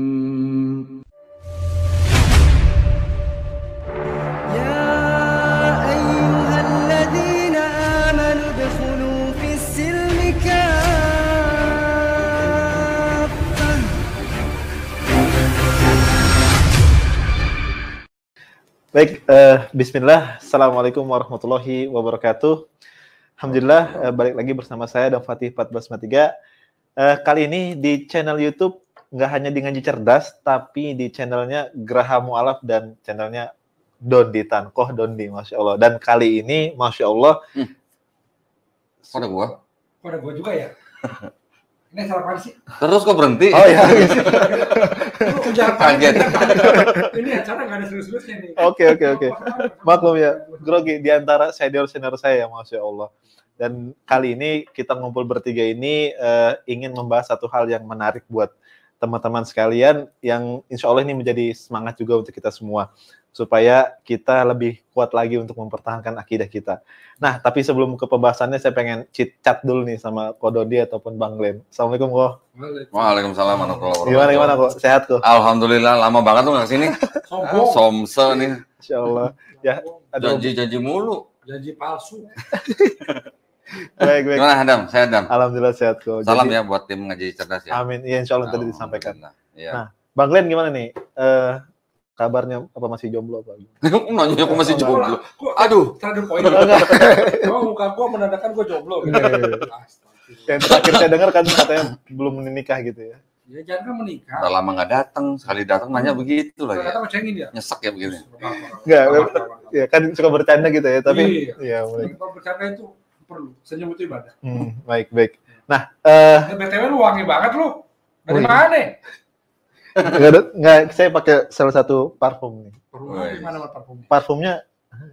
Bismillahirrahmanirrahim. يا أيها الذين آمنوا ادخلوا في السلم كافة. Baik, bismillah. Assalamualaikum warahmatullahi wabarakatuh. Alhamdulillah, balik lagi bersama saya dan Fatih 1453. Kali ini di channel YouTube nggak hanya di Ngaji Cerdas, tapi di channelnya Graha Mu'alaf dan channelnya Dondi Tankoh Dondi, Masya Allah. Dan kali ini, Masya Allah, Kok ada gua? Kok ada gua juga ya? Ini salah sih? Terus kok berhenti? oh ya, Lu jangan Kaget. Ini acara nggak ada serius-seriusnya nih. oke. Maklum ya, grogi di antara senior-senior saya, Masya Allah. Dan kali ini kita ngumpul bertiga ini ingin membahas satu hal yang menarik buat teman-teman sekalian yang insya Allah ini menjadi semangat juga untuk kita semua supaya kita lebih kuat lagi untuk mempertahankan akidah kita. Nah, tapi sebelum ke pembahasannya saya pengen chat dulu nih sama Ko Dodi ataupun Bang Glenn. Assalamualaikum Ko. Waalaikumsalam warahmatullahi wabarakatuh. Gimana Ko? Sehat Ko? Alhamdulillah, lama banget tuh nggak kesini. Sombong. Somse nih. Insya Allah. Ya, ada Janji mulu. Janji palsu. baik. Gimana Adam? Saya Adam. Alhamdulillah sehat Ko. Salam Jadi, ya buat tim Ngaji Cerdas ya. amin. Iya, insya Allah tadi disampaikan. Iya. Nah, Bang Glenn gimana nih? Kabarnya apa masih jomblo apa? Nanya aku masih jomblo. Kok Aduh. ada poin. Emang muka gua menandakan gua jomblo gitu. Yang terakhir saya dengar kan katanya belum menikah gitu ya. Ya jangan kan menikah. Udah lama nggak datang. Sekali datang nanya begitu lagi. Kata ngecengin dia. Nyesek ya begini. Enggak, ya kan suka bercanda gitu ya, tapi Iya. ya mulai. Kalau bercanda itu perlu. Senyum itu ibadah. Baik. Nah, BTW lu wangi banget lu. Dari Wih. mana? enggak saya pakai salah satu parfum nih. Perlu di mana parfumnya? Parfumnya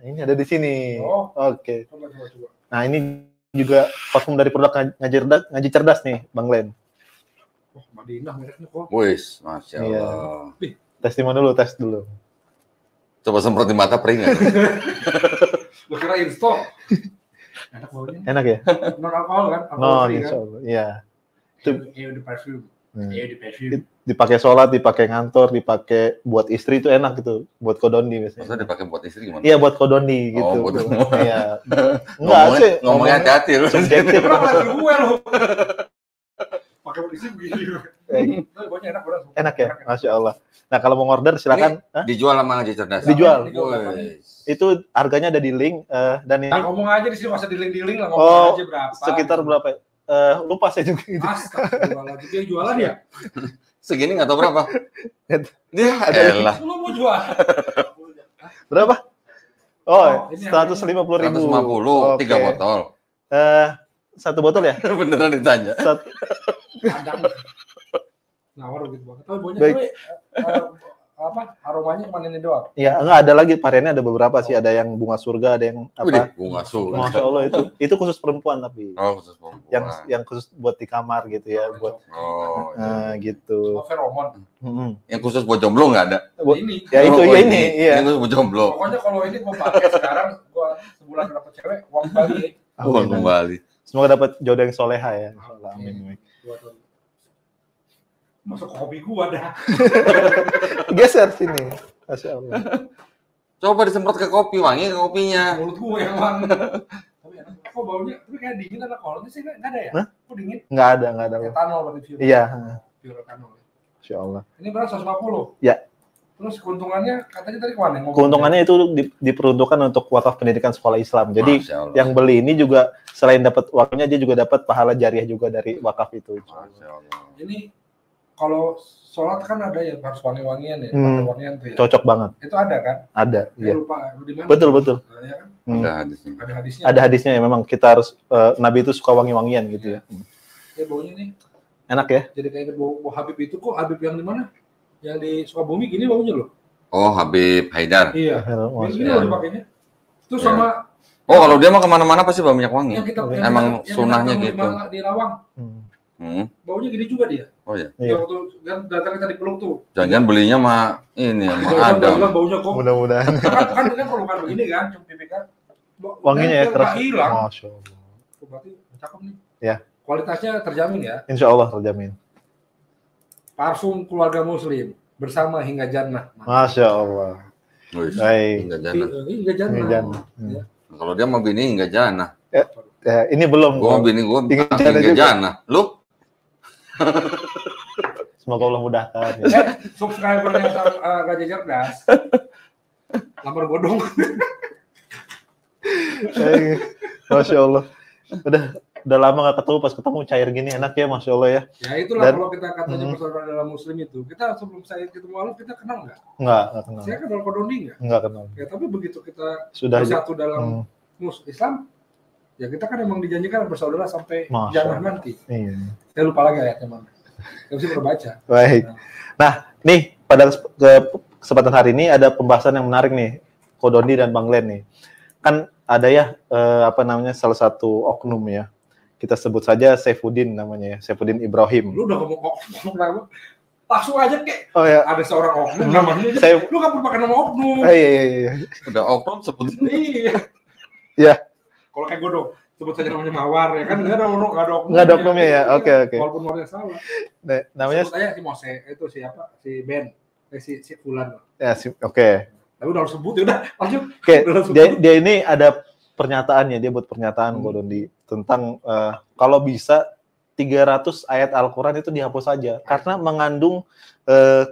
ini ada di sini. Oh. Oke. Coba. Nah, ini juga parfum dari produk Ngaji Cerdas nih, Bang Glenn. Oh, Madinah mereknya kok. Wis, Masya Iya. Allah. Tes dulu. Coba semprot di mata pering nggak? Gua kira install. Enak baunya. Enak ya? Non alkohol kan? No, Free, insya kan? Allah. Iya. Di perfume. Hmm. Di perfume. Dipakai sholat, dipakai ngantor, dipakai buat istri itu enak gitu, buat Kodondi biasanya. Maksudnya dipakai buat istri gimana? Iya, buat Kodondi gitu. Oh, buat- Iya. Enggak sih. Ngomongnya hati-hati lu. subjektif. Kenapa lagi gue lu? Pakai polisi begini. Eh, Baunya enak bener. Enak ya, Masya Allah. Nah, kalau mau order silakan. Hah? Dijual sama Ngaji Cerdas. Dijual. Wis. Itu harganya ada di link dan ini Nah, ngomong aja di sini masa diling-diling lah Oh, ngomong aja berapa. sekitar berapa? Lupa saya juga gitu. Astagfirullahaladzim. Dia jualan ya? Segini nggak tahu berapa. Dia ada Elah. Lu mau jual? berapa? Oh, ini 150.000. 150, 3 Oke. botol. Satu botol ya? Beneran ditanya. Kadang. Nawar gitu banget. Tapi baunya Baik. tapi apa? Aromanya cuma ini doang. Ya, enggak ada lagi variannya ada beberapa sih, ada yang bunga surga, ada yang Wih, apa? bunga surga. Masya Allah itu khusus perempuan tapi Oh, khusus perempuan. yang khusus buat di kamar gitu ya, buat Oh, iya. gitu. Oh, feromon. Mm-mm. Yang khusus buat jomblo nggak ada? Ini. Ya itu Oh, ya ini, iya. Yang khusus buat jomblo. Pokoknya kalau ini gua pakai sekarang gua sebulan dapet cewek uang balik. Uang kembali. Semoga dapat jodoh yang soleha ya. Insyaallah. Amin. Masuk kopi gua dah. Geser sini. Masya Allah. Coba disemprot ke kopi, wangi ke kopinya. Mulut gua yang wangi. Tapi enak. Kok baunya? Tapi kayak dingin ada kolonnya sih nggak ada ya? Hah? Kok dingin? Nggak ada. Etanol berarti pure. Iya. Pure etanol. Masya Allah. Ini berapa 150? Ya. Terus keuntungannya katanya tadi kemana? Ngomong Keuntungannya itu diperuntukkan untuk wakaf pendidikan sekolah Islam. Jadi Masya Allah. yang beli ini juga selain dapat uangnya, dia juga dapat pahala jariah juga dari wakaf itu. Masya Allah. Ini kalau sholat kan ada ya harus wangi-wangian ya, Hmm. wangi-wangian tuh ya. Cocok banget. Itu ada kan? Ada. Saya Iya. lupa di mana. Betul. Ya kan? Hmm. Ada hadisnya. Ada hadisnya. Ada hadisnya ya, memang kita harus Nabi itu suka wangi-wangian gitu ya. Ya baunya nih. Enak ya? Jadi kayak bau Habib itu kok Habib yang di mana? Yang di Sukabumi gini baunya loh. Oh, Habib Haidar. Iya. Masya Gini Allah. loh dipakainya. Itu Iya. sama Oh, kalau dia mah kemana-mana pasti bawa minyak wangi. yang kita Emang yang sunahnya kita gitu. Di Lawang. Baunya gini juga dia. Oh ya. Iya. Yang waktu kan datangnya tadi peluk tuh. Jangan-jangan belinya mah ini sama Jangan Adam. bilang baunya kok. Mudah-mudahan. kan pelukan begini kan, cuma PPK. Wanginya ya Dia keras. nggak hilang. Masya Allah. Oh, berarti cakep nih. Ya. Kualitasnya terjamin ya. Insya Allah terjamin. Parfum keluarga Muslim bersama hingga jannah. Masya Allah. Wih, Baik. hingga jannah. Hingga jannah. Hingga jannah. Ya. Kalau dia mau bini hingga jannah. Ya, ini belum. Gua mau bini gua Hingga hingga jannah juga. jannah. Lu? Semoga Allah mudahkan. Ya. Subscribernya Gajah Cerdas. Lamar godong. Baik. Masya Allah. Udah lama nggak ketemu, pas ketemu cair gini enak ya, Masya Allah ya. Ya itulah Dan- kalau kita katanya persaudaraan dalam Muslim itu. Kita sebelum saya ketemu Alif, kita kenal nggak? Nggak kenal. Saya kenal Kodoni nggak? Nggak kenal. Ya tapi begitu kita Sudah aja. bersatu dalam Islam, ya kita kan emang dijanjikan bersaudara sampai Masya jannah Allah. nanti. Iya. Saya lupa lagi ayatnya mana. Saya mesti berbaca. Baik. Nah, nih pada kesempatan hari ini ada pembahasan yang menarik nih, Kodoni dan Bang Glenn nih. Kan ada ya salah satu oknum ya. Kita sebut saja Saifuddin namanya ya, Saifuddin Ibrahim. Lu udah ngomong oknum apa? Langsung aja kek. Oh ya. Ada seorang oknum namanya. Saya- Lu nggak perlu pakai nama oknum. Iya. Udah oknum sebut. Iya. Iya. Kalau kayak gue dong, sebut saja namanya Mawar ya kan nggak ada oknum. Nggak ada oknumnya ya? Oke. Walaupun Mawarnya salah. Nah, namanya Sebut aja si Mose, itu siapa? Si Ben, si Fulan. ya oke. Tapi udah harus sebut ya udah lanjut. Oke, Udah langsung dia ini ada pernyataannya, dia buat pernyataan Kodoni tentang kalau bisa 300 ayat Al-Quran itu dihapus saja karena mengandung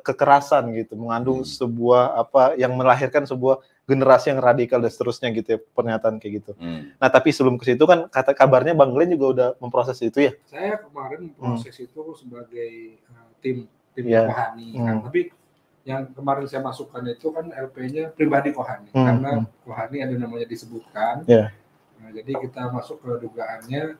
kekerasan gitu, mengandung sebuah yang melahirkan sebuah generasi yang radikal dan seterusnya gitu ya, pernyataan kayak gitu. Nah, tapi sebelum ke situ kan kabarnya Bang Glenn juga udah memproses itu ya. Saya kemarin proses itu sebagai tim Iya. Kohani kan. Tapi yang kemarin saya masukkan itu kan LP-nya pribadi Kohani karena Kohani ada namanya disebutkan. Iya. Nah, jadi kita masuk ke dugaannya.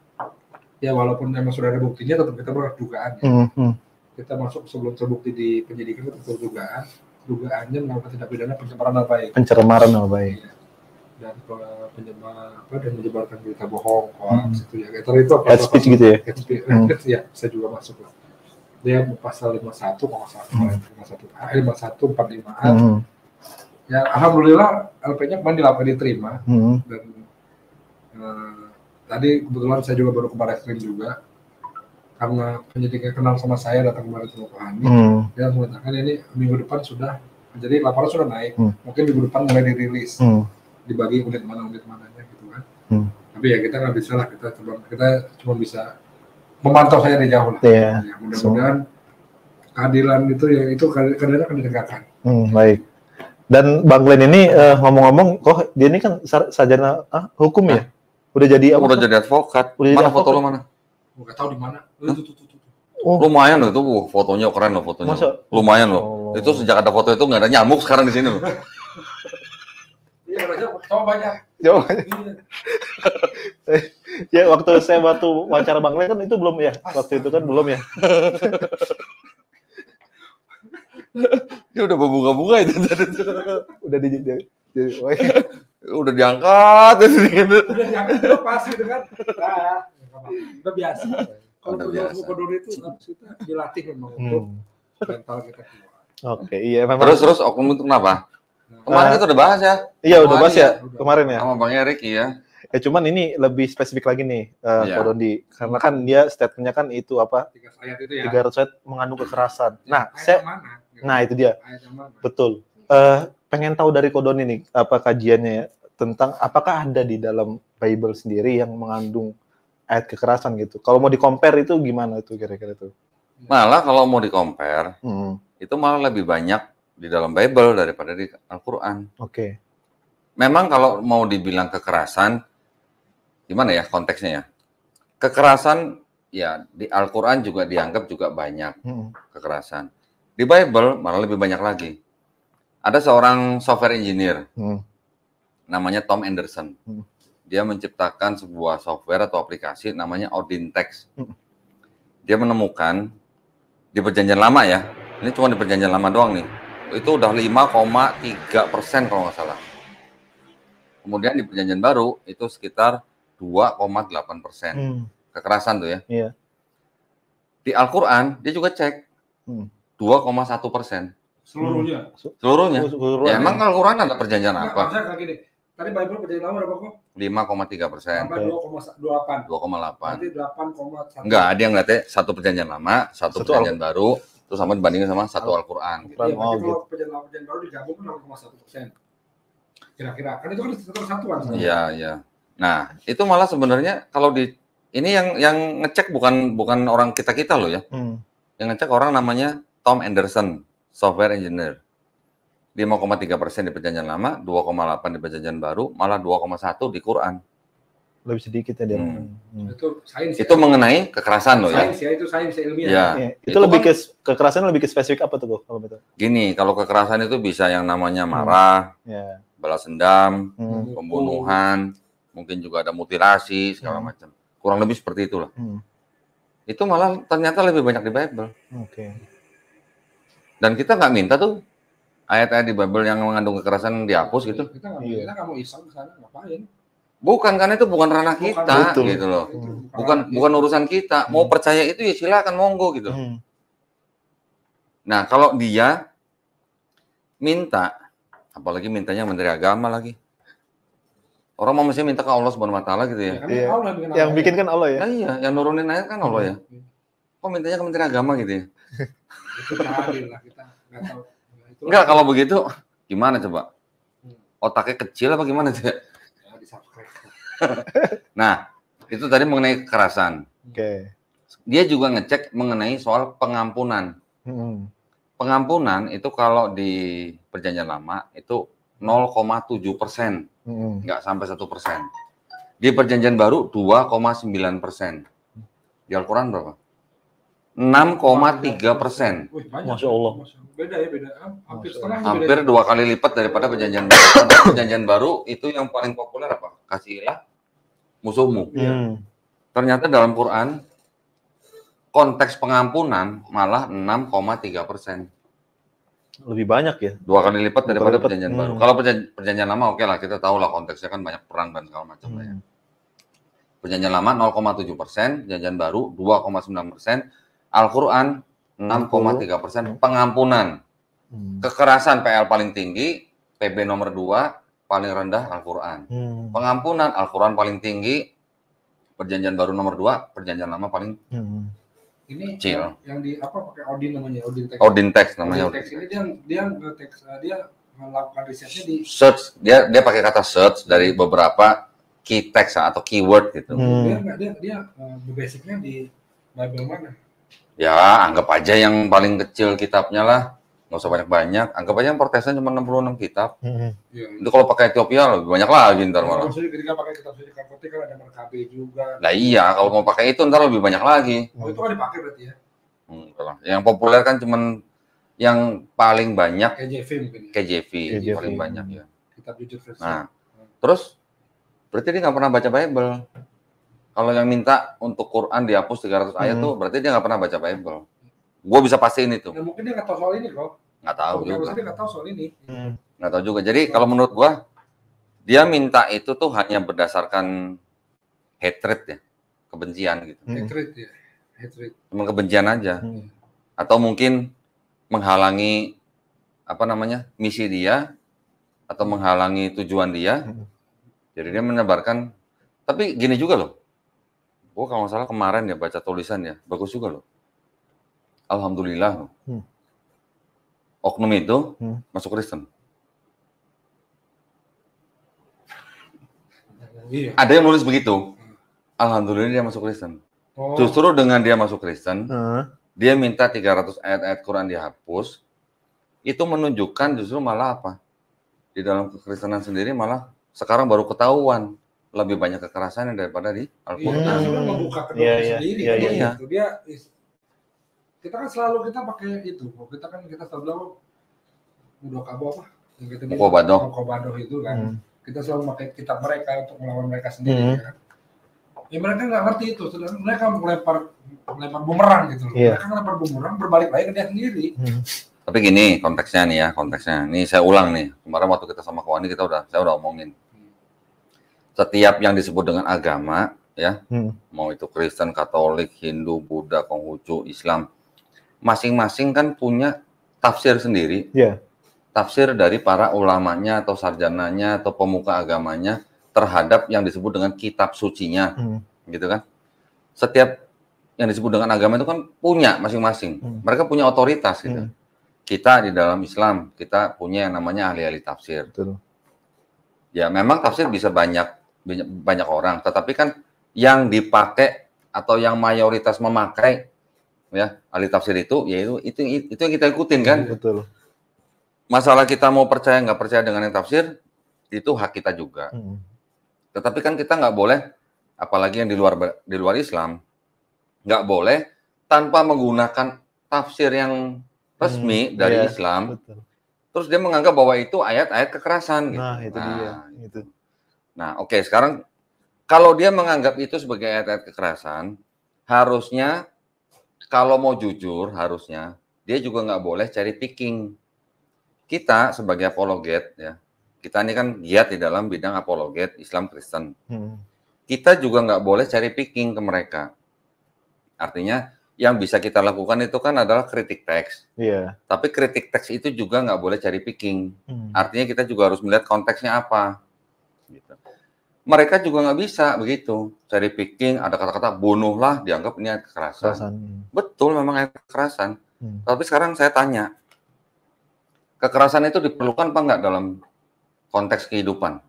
Ya walaupun memang sudah ada buktinya tetap kita berdugaan dugaannya. Kita masuk sebelum terbukti di penyidikan itu dugaan. Dugaannya melakukan tindak pidana pencemaran nama baik. Pencemaran nama baik. Iya. Dan dan menyebarkan berita bohong, hoax itu ya. Itu apa? Hate speech gitu ya. Hate speech, ya, saya juga masuk lah. Dia pasal 51 kalau nggak salah, 5145A. Ya alhamdulillah LP-nya kemarin diterima dan tadi kebetulan saya juga baru ke Barreskrim juga karena penyidiknya kenal sama saya datang kemarin ke Kohani. Dia mengatakan ini minggu depan sudah, jadi laporan sudah naik, mungkin minggu depan mulai dirilis, dibagi unit mananya gitu kan. Tapi ya kita nggak bisa lah, kita cuma bisa memantau saya dari jauh lah. Iya. Ya, mudah-mudahan keadilan itu keadilan akan ditegakkan. Baik. Dan Bang Glenn ini ngomong-ngomong, kok dia ini kan sarjana hukum ya? Udah jadi apa? Udah jadi advokat. Udah jadi Mana foto advokat. lu mana? Nggak tahu di mana. Oh. Lumayan loh itu, fotonya keren loh fotonya. Masa? Lumayan loh. Oh. Itu sejak ada foto itu nggak ada nyamuk sekarang di sini loh. Iya, coba banyak. Jauh. Ya waktu saya wawancara Bang Glenn kan itu belum ya? Waktu itu kan belum ya? Dia udah berbunga-bunga itu. Udah Udah diangkat gitu. Udah diangkat lepas gitu kan. Nah, udah biasa. Kalau Udah udah biasa. kodor itu kita dilatih memang untuk mental kita keluar. Oke, iya memang. Terus oknum itu kenapa? Kemarin kita udah bahas ya. Iya udah bahas ya Udah. kemarin ya. Sama Bang Erik ya. Cuman ini lebih spesifik lagi nih, Iya. Ko Dondi. Karena kan dia statementnya kan itu 3 ayat itu ya. 300 ayat mengandung kekerasan. Nah, Ayat saya yang mana? nah itu dia. Ayat yang mana? Betul. Pengen tahu dari Ko Dondi nih apa kajiannya ya, tentang apakah ada di dalam Bible sendiri yang mengandung ayat kekerasan gitu. Kalau mau di-compare itu gimana tuh kira-kira tuh? Malah kalau mau di-compare, Hmm. itu malah lebih banyak di dalam Bible daripada di Al-Quran. Oke. Memang kalau mau dibilang kekerasan, gimana ya konteksnya ya? Kekerasan ya di Al-Quran juga dianggap juga banyak kekerasan. Di Bible malah lebih banyak lagi. Ada seorang software engineer, namanya Tom Anderson. Dia menciptakan sebuah software atau aplikasi namanya Odin Text. Dia menemukan di perjanjian lama ya, ini cuma di perjanjian lama doang nih, itu udah 5,3% kalau nggak salah. Kemudian di perjanjian baru itu sekitar 2,8% kekerasan tuh ya. Iya. Di Al-Quran dia juga cek 2,1%. Seluruhnya. Seluruhnya. Keseluruhan Ya emang Al-Quran ada perjanjian Enggak, apa? maksudnya kayak gini. Tadi Bible perjanjian lama berapa kok? 5,3%. Tambah 2,8. 2,8. Berarti 8,1. Enggak, ada yang ngeliatnya satu perjanjian lama, satu perjanjian baru, terus sama dibandingin sama satu Al-Quran. Iya, berarti kalau perjanjian lama perjanjian baru digabung kan 0,1%. Kira-kira. Kan itu kan satu kesatuan. Iya, iya. Nah, itu malah sebenarnya kalau di ini yang ngecek bukan orang kita loh ya. Yang ngecek orang namanya Tom Anderson, software engineer. 5,3% di perjanjian lama, 2,8 di perjanjian baru, malah 2,1 di Quran. Lebih sedikit ya dia. Itu sains. Itu mengenai kekerasan loh ya. Sains ya, itu sains ilmiah. Ya. Itu lebih kan, ke kekerasan lebih ke spesifik apa tuh kalau betul? Gini, kalau kekerasan itu bisa yang namanya marah, balas dendam, pembunuhan, mungkin juga ada mutilasi segala macam. Kurang lebih seperti itulah. Itu malah ternyata lebih banyak di Bible. Dan kita nggak minta tuh ayat-ayat di Bible yang mengandung kekerasan dihapus gitu. Kita nggak mau iseng ke sana, ngapain? Bukan, karena itu bukan ranah kita, gitu loh. Bukan urusan kita. Mau percaya itu ya silakan, monggo gitu. Nah, kalau dia minta, apalagi mintanya Menteri Agama lagi. Orang mau mesti minta ke Allah Subhanahu wa taala gitu ya. Yang bikin kan Allah ya. Nah, iya, yang nurunin ayat kan Allah ya. Kok mintanya ke Menteri Agama gitu ya? Itu tadi lah, kita nggak tahu. Enggak, kalau begitu gimana coba? Otaknya kecil apa gimana sih? Nah, itu tadi mengenai kekerasan. Dia juga ngecek mengenai soal pengampunan. Pengampunan itu kalau di perjanjian lama itu 0,7%, nggak sampai 1%. Di perjanjian baru 2,9%. Di Al-Quran berapa? 6,3%. Masya Allah. Beda ya, beda. Hampir setengah. Hampir 2 kali lipat daripada perjanjian baru. Perjanjian baru itu yang paling populer apa? Kasihilah musuhmu. Ternyata dalam Quran konteks pengampunan malah 6,3%. Lebih banyak ya? 2 kali lipat daripada perjanjian baru. Kalau perjanjian lama oke lah, kita tahu lah konteksnya kan banyak perang dan segala macam lah ya. Perjanjian lama 0,7%, perjanjian baru 2,9%, Al-Quran 6,3% pengampunan. Kekerasan PL paling tinggi, PB nomor 2, paling rendah Al-Quran. Pengampunan Al-Quran paling tinggi, perjanjian baru nomor 2, perjanjian lama paling ini kecil. Yang di apa pakai Odin namanya, Odin text. Odin text namanya. Odin text ini dia melakukan risetnya di search, dia pakai kata search dari beberapa key text atau keyword gitu. Dia basicnya di Bible mana? Ya, anggap aja yang paling kecil kitabnya lah. Nggak usah banyak-banyak. Anggap aja yang Protestan cuma 66 kitab. Itu kalau pakai Ethiopia lebih banyak lagi ntar malah. Maksudnya ketika pakai kitab suci Kapoti kan ada Merkabe juga. Lah iya, kalau mau pakai itu ntar lebih banyak lagi. Oh, itu kan dipakai berarti ya? Yang populer kan cuman yang paling banyak KJV mungkin ya? KJV. Paling banyak ya. Kitab jujur versi. Nah, terus berarti dia nggak pernah baca Bible. Kalau yang minta untuk Quran dihapus 300 ayat tuh berarti dia nggak pernah baca Bible. Gue bisa pastiin itu. Ya, mungkin dia nggak tahu soal ini kok. Nggak tahu juga. Dia nggak tahu soal ini. Nggak tahu juga. Jadi kalau menurut gue, dia minta itu tuh hanya berdasarkan hatred ya, kebencian gitu. Hatred ya, hatred. Cuma kebencian aja. Atau mungkin menghalangi apa namanya misi dia atau menghalangi tujuan dia. Jadi dia menebarkan. Tapi gini juga loh. Gue kalau nggak salah kemarin ya baca tulisan ya, bagus juga loh. Alhamdulillah. Oknum itu masuk Kristen. Iya. Ada yang nulis begitu. Alhamdulillah dia masuk Kristen. Justru dengan dia masuk Kristen, dia minta 300 ayat-ayat Quran dihapus. Itu menunjukkan justru malah apa? Di dalam kekristenan sendiri malah sekarang baru ketahuan lebih banyak kekerasannya daripada di Al-Quran. Iya, dia membuka kedua sendiri. Iya. Dia kita kan selalu kita pakai itu. Kita selalu bilang Mudokabo apa? Mukobadoh itu kan. Kita selalu pakai kitab mereka untuk melawan mereka sendiri kan. Ya mereka nggak ngerti itu. Mereka melempar bumerang gitu loh. Mereka melempar bumerang berbalik lagi ke dia sendiri. Tapi gini konteksnya nih ya, Ini saya ulang nih. Kemarin waktu kita sama Kawani saya udah omongin. Setiap yang disebut dengan agama ya, mau itu Kristen, Katolik, Hindu, Buddha, Konghucu, Islam, masing-masing kan punya tafsir sendiri tafsir dari para ulamanya atau sarjananya atau pemuka agamanya terhadap yang disebut dengan kitab sucinya, gitu kan? Setiap yang disebut dengan agama itu kan punya masing-masing. Mereka punya otoritas gitu. Kita di dalam Islam, kita punya yang namanya ahli-ahli tafsir. Betul. Ya memang tafsir bisa banyak orang, tetapi kan yang dipakai atau yang mayoritas memakai ya ahli tafsir itu, yaitu itu yang kita ikutin kan. Betul. Masalah kita mau percaya nggak percaya dengan yang tafsir itu hak kita juga. Tetapi kan kita nggak boleh, apalagi yang di luar Islam, nggak boleh tanpa menggunakan tafsir yang resmi dari Islam. Betul. Terus dia menganggap bahwa itu ayat-ayat kekerasan. Gitu. Nah, itu dia. Itu. Nah, oke, sekarang kalau dia menganggap itu sebagai ayat-ayat kekerasan, harusnya kalau mau jujur, harusnya dia juga nggak boleh cherry picking. Kita sebagai apologet, ya, kita ini kan giat di dalam bidang apologet Islam Kristen. Kita juga nggak boleh cherry picking ke mereka. Artinya yang bisa kita lakukan itu kan adalah kritik teks. Iya. Tapi kritik teks itu juga nggak boleh cari picking. Artinya kita juga harus melihat konteksnya apa. Gitu. Mereka juga nggak bisa begitu. Cari picking, ada kata-kata bunuhlah, dianggap ini ayat kekerasan. Betul, memang ayat kekerasan. Tapi sekarang saya tanya, kekerasan itu diperlukan apa nggak dalam konteks kehidupan?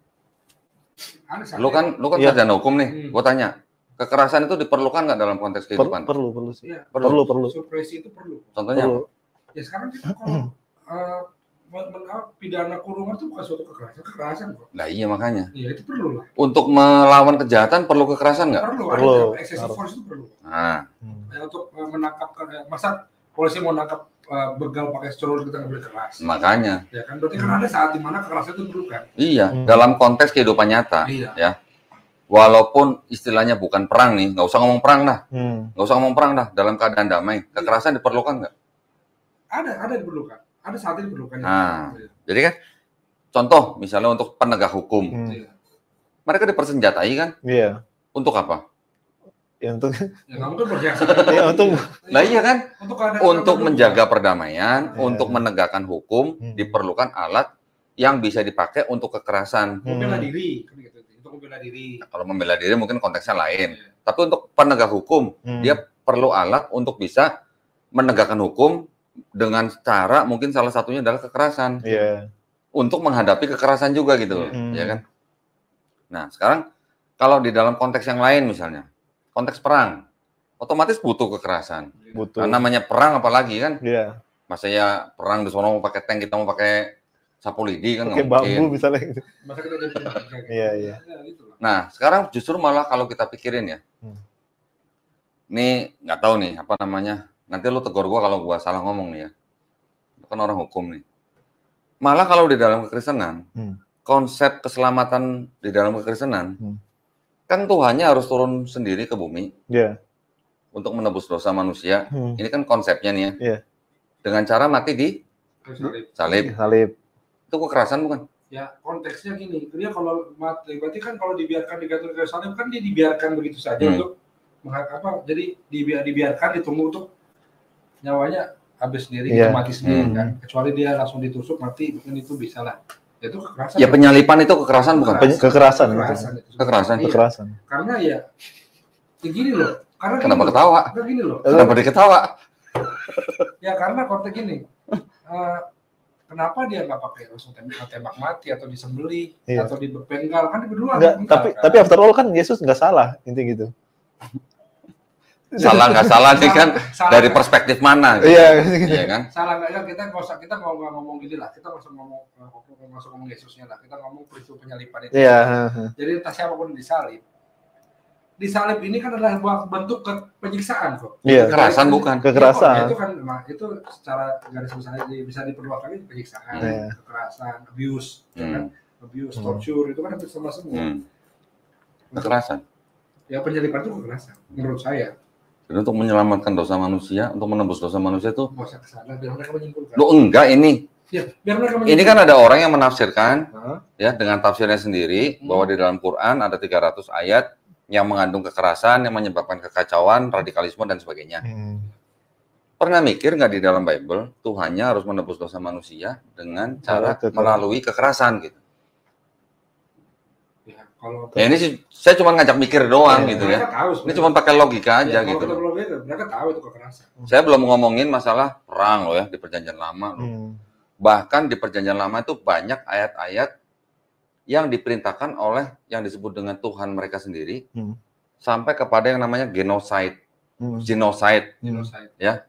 Lu kan sarjana hukum nih, gue tanya. Kekerasan itu diperlukan nggak dalam konteks kehidupan? Perlu sih. Ya, Perlu. Supresi itu perlu. Contohnya apa? Ya sekarang kita kalau pidana kurungan itu bukan suatu kekerasan kok. Nah iya makanya. Iya itu perlu lah. Untuk melawan kejahatan perlu kekerasan nggak? Perlu. Excessive force itu perlu. Nah. Ya, untuk menangkap, masa polisi mau nangkap begal pakai celurit kita nggak boleh keras. Makanya. Ya kan berarti kan ada saat dimana kekerasan itu perlu kan? Iya. Dalam konteks kehidupan nyata. Iya. Ya. Walaupun istilahnya bukan perang nih, nggak usah ngomong perang dah, nggak usah ngomong perang dah. Dalam keadaan damai, kekerasan diperlukan nggak? Ada diperlukan, ada saat ini diperlukan. Nah, jadi kan, contoh misalnya untuk penegak hukum, mereka dipersenjatai kan? Iya. Untuk apa? Ya untuk. Ya nggak mungkin berjasa. Ya untuk. Nah iya kan? Untuk menjaga perdamaian, Ya. untuk menegakkan hukum, diperlukan alat yang bisa dipakai untuk kekerasan. Membela diri, kan gitu. Membela diri. Kalau membela diri mungkin konteksnya lain. Tapi untuk penegak hukum, dia perlu alat untuk bisa menegakkan hukum dengan cara mungkin salah satunya adalah kekerasan. Untuk menghadapi kekerasan juga gitu loh, ya kan? Nah, sekarang kalau di dalam konteks yang lain misalnya, konteks perang, otomatis butuh kekerasan. Butuh. Nah, namanya perang apalagi kan? Iya. Masa ya perang di sono mau pakai tank, kita mau pakai sapu lidi kan Pakai bambu misalnya gitu. Masa kita jadi Iya. Nah, sekarang justru malah kalau kita pikirin ya, nih nggak tahu nih apa namanya, nanti lu tegur gua kalau gua salah ngomong nih ya, lu kan orang hukum nih. Malah kalau di dalam kekristenan, konsep keselamatan di dalam kekristenan, kan Tuhannya harus turun sendiri ke bumi untuk menebus dosa manusia. Ini kan konsepnya nih ya, dengan cara mati di salib. Itu kekerasan bukan? Ya konteksnya gini, dia kalau mati, berarti kan kalau dibiarkan digantung ke salib kan dia dibiarkan begitu saja untuk jadi dibiarkan ditunggu untuk nyawanya habis sendiri, mati sendiri kan. Kecuali dia langsung ditusuk mati, mungkin itu bisa lah. Itu kekerasan. Ya penyalipan itu kekerasan bukan? Kekerasan. Kekerasan. Karena ya gini loh. Karena kenapa ketawa? Gini loh. Kenapa diketawa? Ya karena konteks gini. Kenapa dia nggak pakai langsung tembak mati atau disembelih atau dipenggal kan berdua? Tapi after all kan Yesus nggak salah intinya gitu. Salah nggak salah nih kan dari perspektif mana? Gitu. Iya kan? Salah nggak kita nggak ngomong gini lah. Kita masuk ngomong Yesusnya lah. Kita ngomong peristiwa penyalipan itu. Jadi entah siapapun disalib. Disalib ini kan adalah bentuk penyiksaan kok. Kekerasan bukan? Kekerasan. Itu kan itu secara garis besarnya bisa diperlukan penyiksaan, kekerasan, abuse, kan? Abuse, torture itu kan hampir sama semua. Kekerasan. Ya penyalipan itu kekerasan menurut saya. Jadi untuk menyelamatkan dosa manusia, untuk menembus dosa manusia itu. Nggak usah kesana, biar mereka menyimpulkan. Lo enggak ini. Ya, biar mereka menyimpulkan. Ini kan ada orang yang menafsirkan, ya dengan tafsirnya sendiri bahwa di dalam Quran ada 300 ayat yang mengandung kekerasan, yang menyebabkan kekacauan, radikalisme, dan sebagainya. Pernah mikir nggak di dalam Bible Tuhannya harus menebus dosa manusia dengan cara melalui kekerasan gitu? Ya, kalau Ya ini sih saya cuma ngajak mikir doang gitu ya. Tahu, ini cuma pakai logika aja gitu. Mereka tahu itu kekerasan. Saya belum ngomongin masalah perang loh ya di Perjanjian Lama loh. Bahkan di Perjanjian Lama itu banyak ayat-ayat yang diperintahkan oleh yang disebut dengan Tuhan mereka sendiri sampai kepada yang namanya genocide. Genocide. Ya.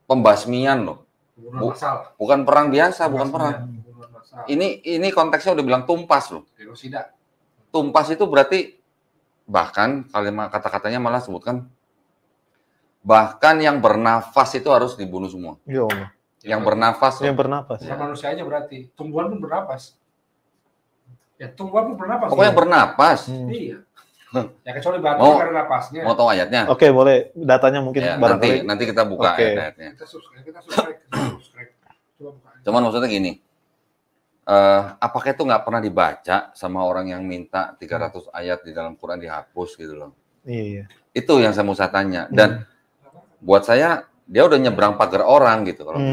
Pembasmian loh. Bukan perang biasa, bukan perang. Ini konteksnya udah bilang tumpas loh. Genosida. Tumpas itu berarti bahkan kalimat kata-katanya malah sebutkan bahkan yang bernafas itu harus dibunuh semua. Ya Allah. Yang bernafas. Yang bernafas. Ya. Manusianya berarti. Tumbuhan pun bernapas. Ya tumbuhan pun bernapas. Pokoknya bernapas. Iya. Ya kecuali batu karena napasnya. Mau tahu ayatnya? Oke, boleh. Datanya mungkin ya, barangkali. nanti kita buka ayat-ayatnya. Kita subscribe. Coba buka. Cuman maksudnya gini. Apakah itu nggak pernah dibaca sama orang yang minta 300 ayat di dalam Quran dihapus gitu loh? Iya. Itu yang saya mau tanya. Dan buat saya dia udah nyebrang pagar orang gitu kalau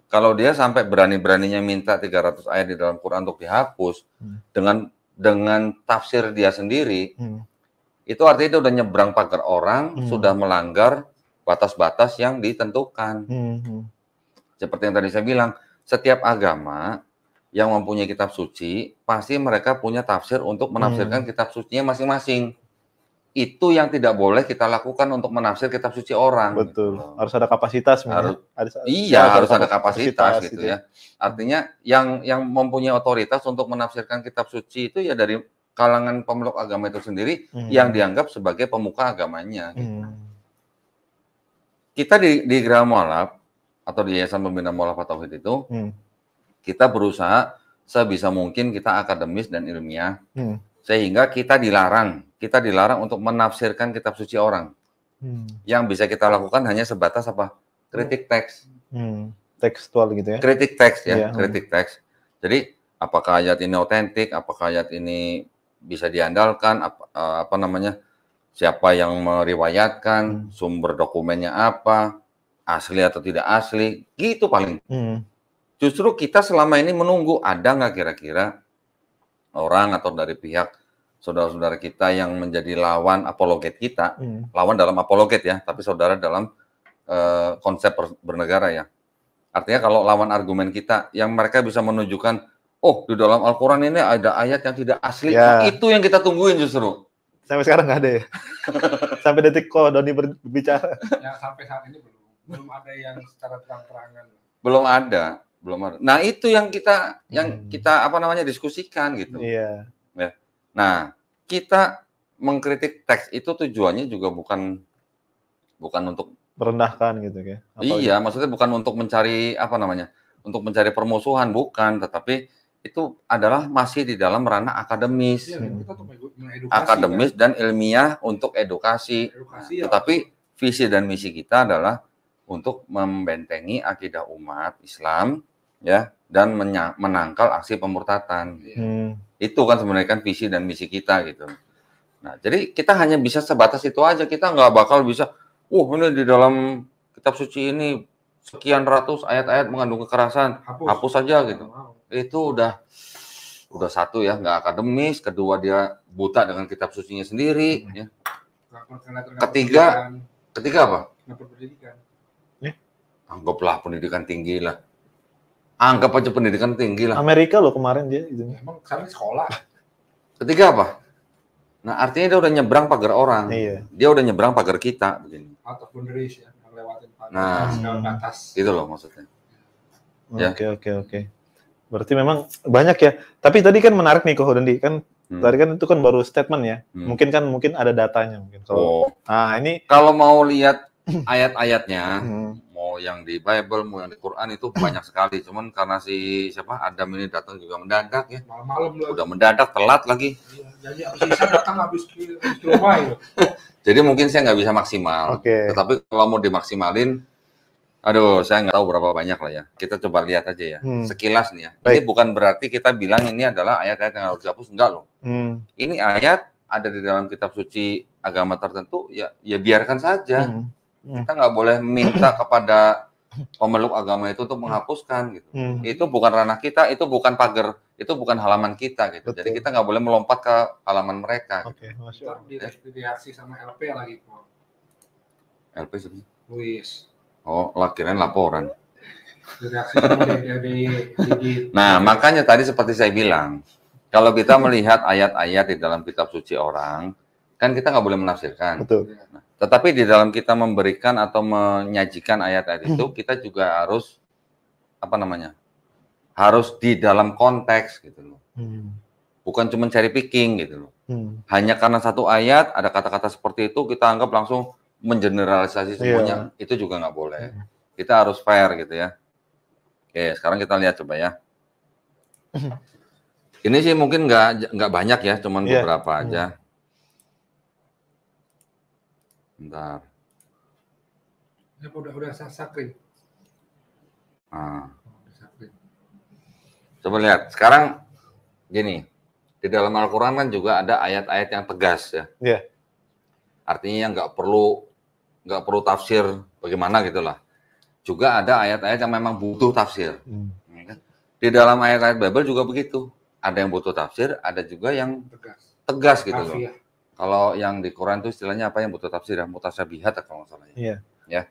kalau dia sampai berani-beraninya minta 300 ayat di dalam Quran untuk dihapus dengan tafsir dia sendiri. Itu artinya dia udah nyebrang pagar orang, sudah melanggar batas-batas yang ditentukan. Seperti yang tadi saya bilang, setiap agama yang mempunyai kitab suci, pasti mereka punya tafsir untuk menafsirkan kitab sucinya masing-masing. Itu yang tidak boleh kita lakukan untuk menafsir kitab suci orang. Betul. Gitu. Harus ada kapasitas. Harus ada kapasitas gitu ya. Artinya yang mempunyai otoritas untuk menafsirkan kitab suci itu ya dari kalangan pemeluk agama itu sendiri yang dianggap sebagai pemuka agamanya. Gitu. Kita di Geraha Mualaf atau di Yayasan Pembina Mualaf Tauhid itu, kita berusaha sebisa mungkin kita akademis dan ilmiah, sehingga kita dilarang untuk menafsirkan kitab suci orang. Yang bisa kita lakukan hanya sebatas apa? Kritik teks. Tekstual gitu ya. Kritik teks ya, kritik teks. Jadi apakah ayat ini otentik, apakah ayat ini bisa diandalkan, apa namanya, siapa yang meriwayatkan, sumber dokumennya apa, asli atau tidak asli, gitu paling. Justru kita selama ini menunggu ada nggak kira-kira orang atau dari pihak saudara-saudara kita yang menjadi lawan apologet kita, lawan dalam apologet ya, tapi saudara dalam konsep bernegara ya. Artinya kalau lawan argumen kita, yang mereka bisa menunjukkan, oh di dalam Al-Quran ini ada ayat yang tidak asli, nah, itu yang kita tungguin justru. Sampai sekarang nggak ada ya? Sampai detik kok Doni berbicara. Ya sampai saat ini belum ada yang secara terang-terangan. Belum ada. Nah itu yang kita apa namanya diskusikan gitu. Iya. Ya. Nah kita mengkritik teks itu tujuannya juga bukan untuk merendahkan gitu ya. Iya, maksudnya bukan untuk mencari apa namanya, untuk mencari permusuhan, bukan, tetapi itu adalah masih di dalam ranah akademis, akademis dan ilmiah untuk edukasi. Tetapi visi dan misi kita adalah untuk membentengi akidah umat Islam, ya, dan menangkal aksi pemurtatan. Itu kan sebenarnya kan visi dan misi kita gitu. Nah, jadi kita hanya bisa sebatas itu aja. Kita nggak bakal bisa, ini di dalam kitab suci ini sekian ratus ayat-ayat mengandung kekerasan, hapus saja gitu. Itu udah satu ya, nggak akademis. Kedua dia buta dengan kitab sucinya sendiri. Ya. Ketiga apa? Anggaplah pendidikan tinggi lah. Anggap aja pendidikan tinggi lah. Amerika loh kemarin dia itu. Emang sekarang sekolah. Ketiga apa? Nah artinya dia udah nyebrang pagar orang. Iya. Dia udah nyebrang pagar kita begini. Ataupun boundaries ya, ngelewatin pagar. Nah, batas. Itu loh maksudnya. Oke. Berarti memang banyak ya. Tapi tadi kan menarik nih Kohodendi kan. Tadi kan itu kan baru statement ya. Mungkin ada datanya mungkin. Nah ini kalau mau lihat ayat-ayatnya, mau yang di Bible, mau yang di Quran itu banyak sekali. Cuman karena Adam ini datang juga mendadak ya. Malam-malam udah mendadak, telat lagi. Jadi Isa datang habis di rumah ya. Jadi mungkin saya nggak bisa maksimal. Tetapi kalau mau dimaksimalin, saya nggak tahu berapa banyak lah ya. Kita coba lihat aja ya, sekilas nih ya. Ini bukan berarti kita bilang ini adalah ayat-ayat yang harus dihapus, enggak loh. Ini ayat ada di dalam kitab suci agama tertentu, ya biarkan saja. Kita nggak boleh minta kepada pemeluk agama itu untuk menghapuskan gitu. Itu bukan ranah kita, itu bukan pagar, itu bukan halaman kita gitu. Betul. Jadi kita nggak boleh melompat ke halaman mereka. Oke, Masya Allah. Di reaksi sama LP lagi kok. LP sebenarnya. Luis. Oh, kirain laporan. Di reaksi sama di Nah, makanya tadi seperti saya bilang, kalau kita melihat ayat-ayat di dalam kitab suci orang, kan kita nggak boleh menafsirkan. Betul. Nah, tetapi di dalam kita memberikan atau menyajikan ayat-ayat itu, kita juga harus apa namanya? Harus di dalam konteks gitu loh. Bukan cuma cherry picking gitu loh. Hanya karena satu ayat ada kata-kata seperti itu kita anggap langsung mengeneralisasi semuanya, itu juga nggak boleh. Kita harus fair gitu ya. Oke, sekarang kita lihat coba ya. Ini sih mungkin nggak banyak ya, cuman beberapa aja. Bentar. Ya udah sakit. Nah. Coba lihat. Sekarang gini, di dalam Al-Quran kan juga ada ayat-ayat yang tegas ya. Iya. Artinya nggak perlu tafsir bagaimana gitulah. Juga ada ayat-ayat yang memang butuh tafsir. Di dalam ayat-ayat Bible juga begitu. Ada yang butuh tafsir, ada juga yang tegas gitu loh. Kalau yang di Quran itu istilahnya apa yang butuh tafsir ya? Mutasyabihat kalau nggak salah. Iya. Ya.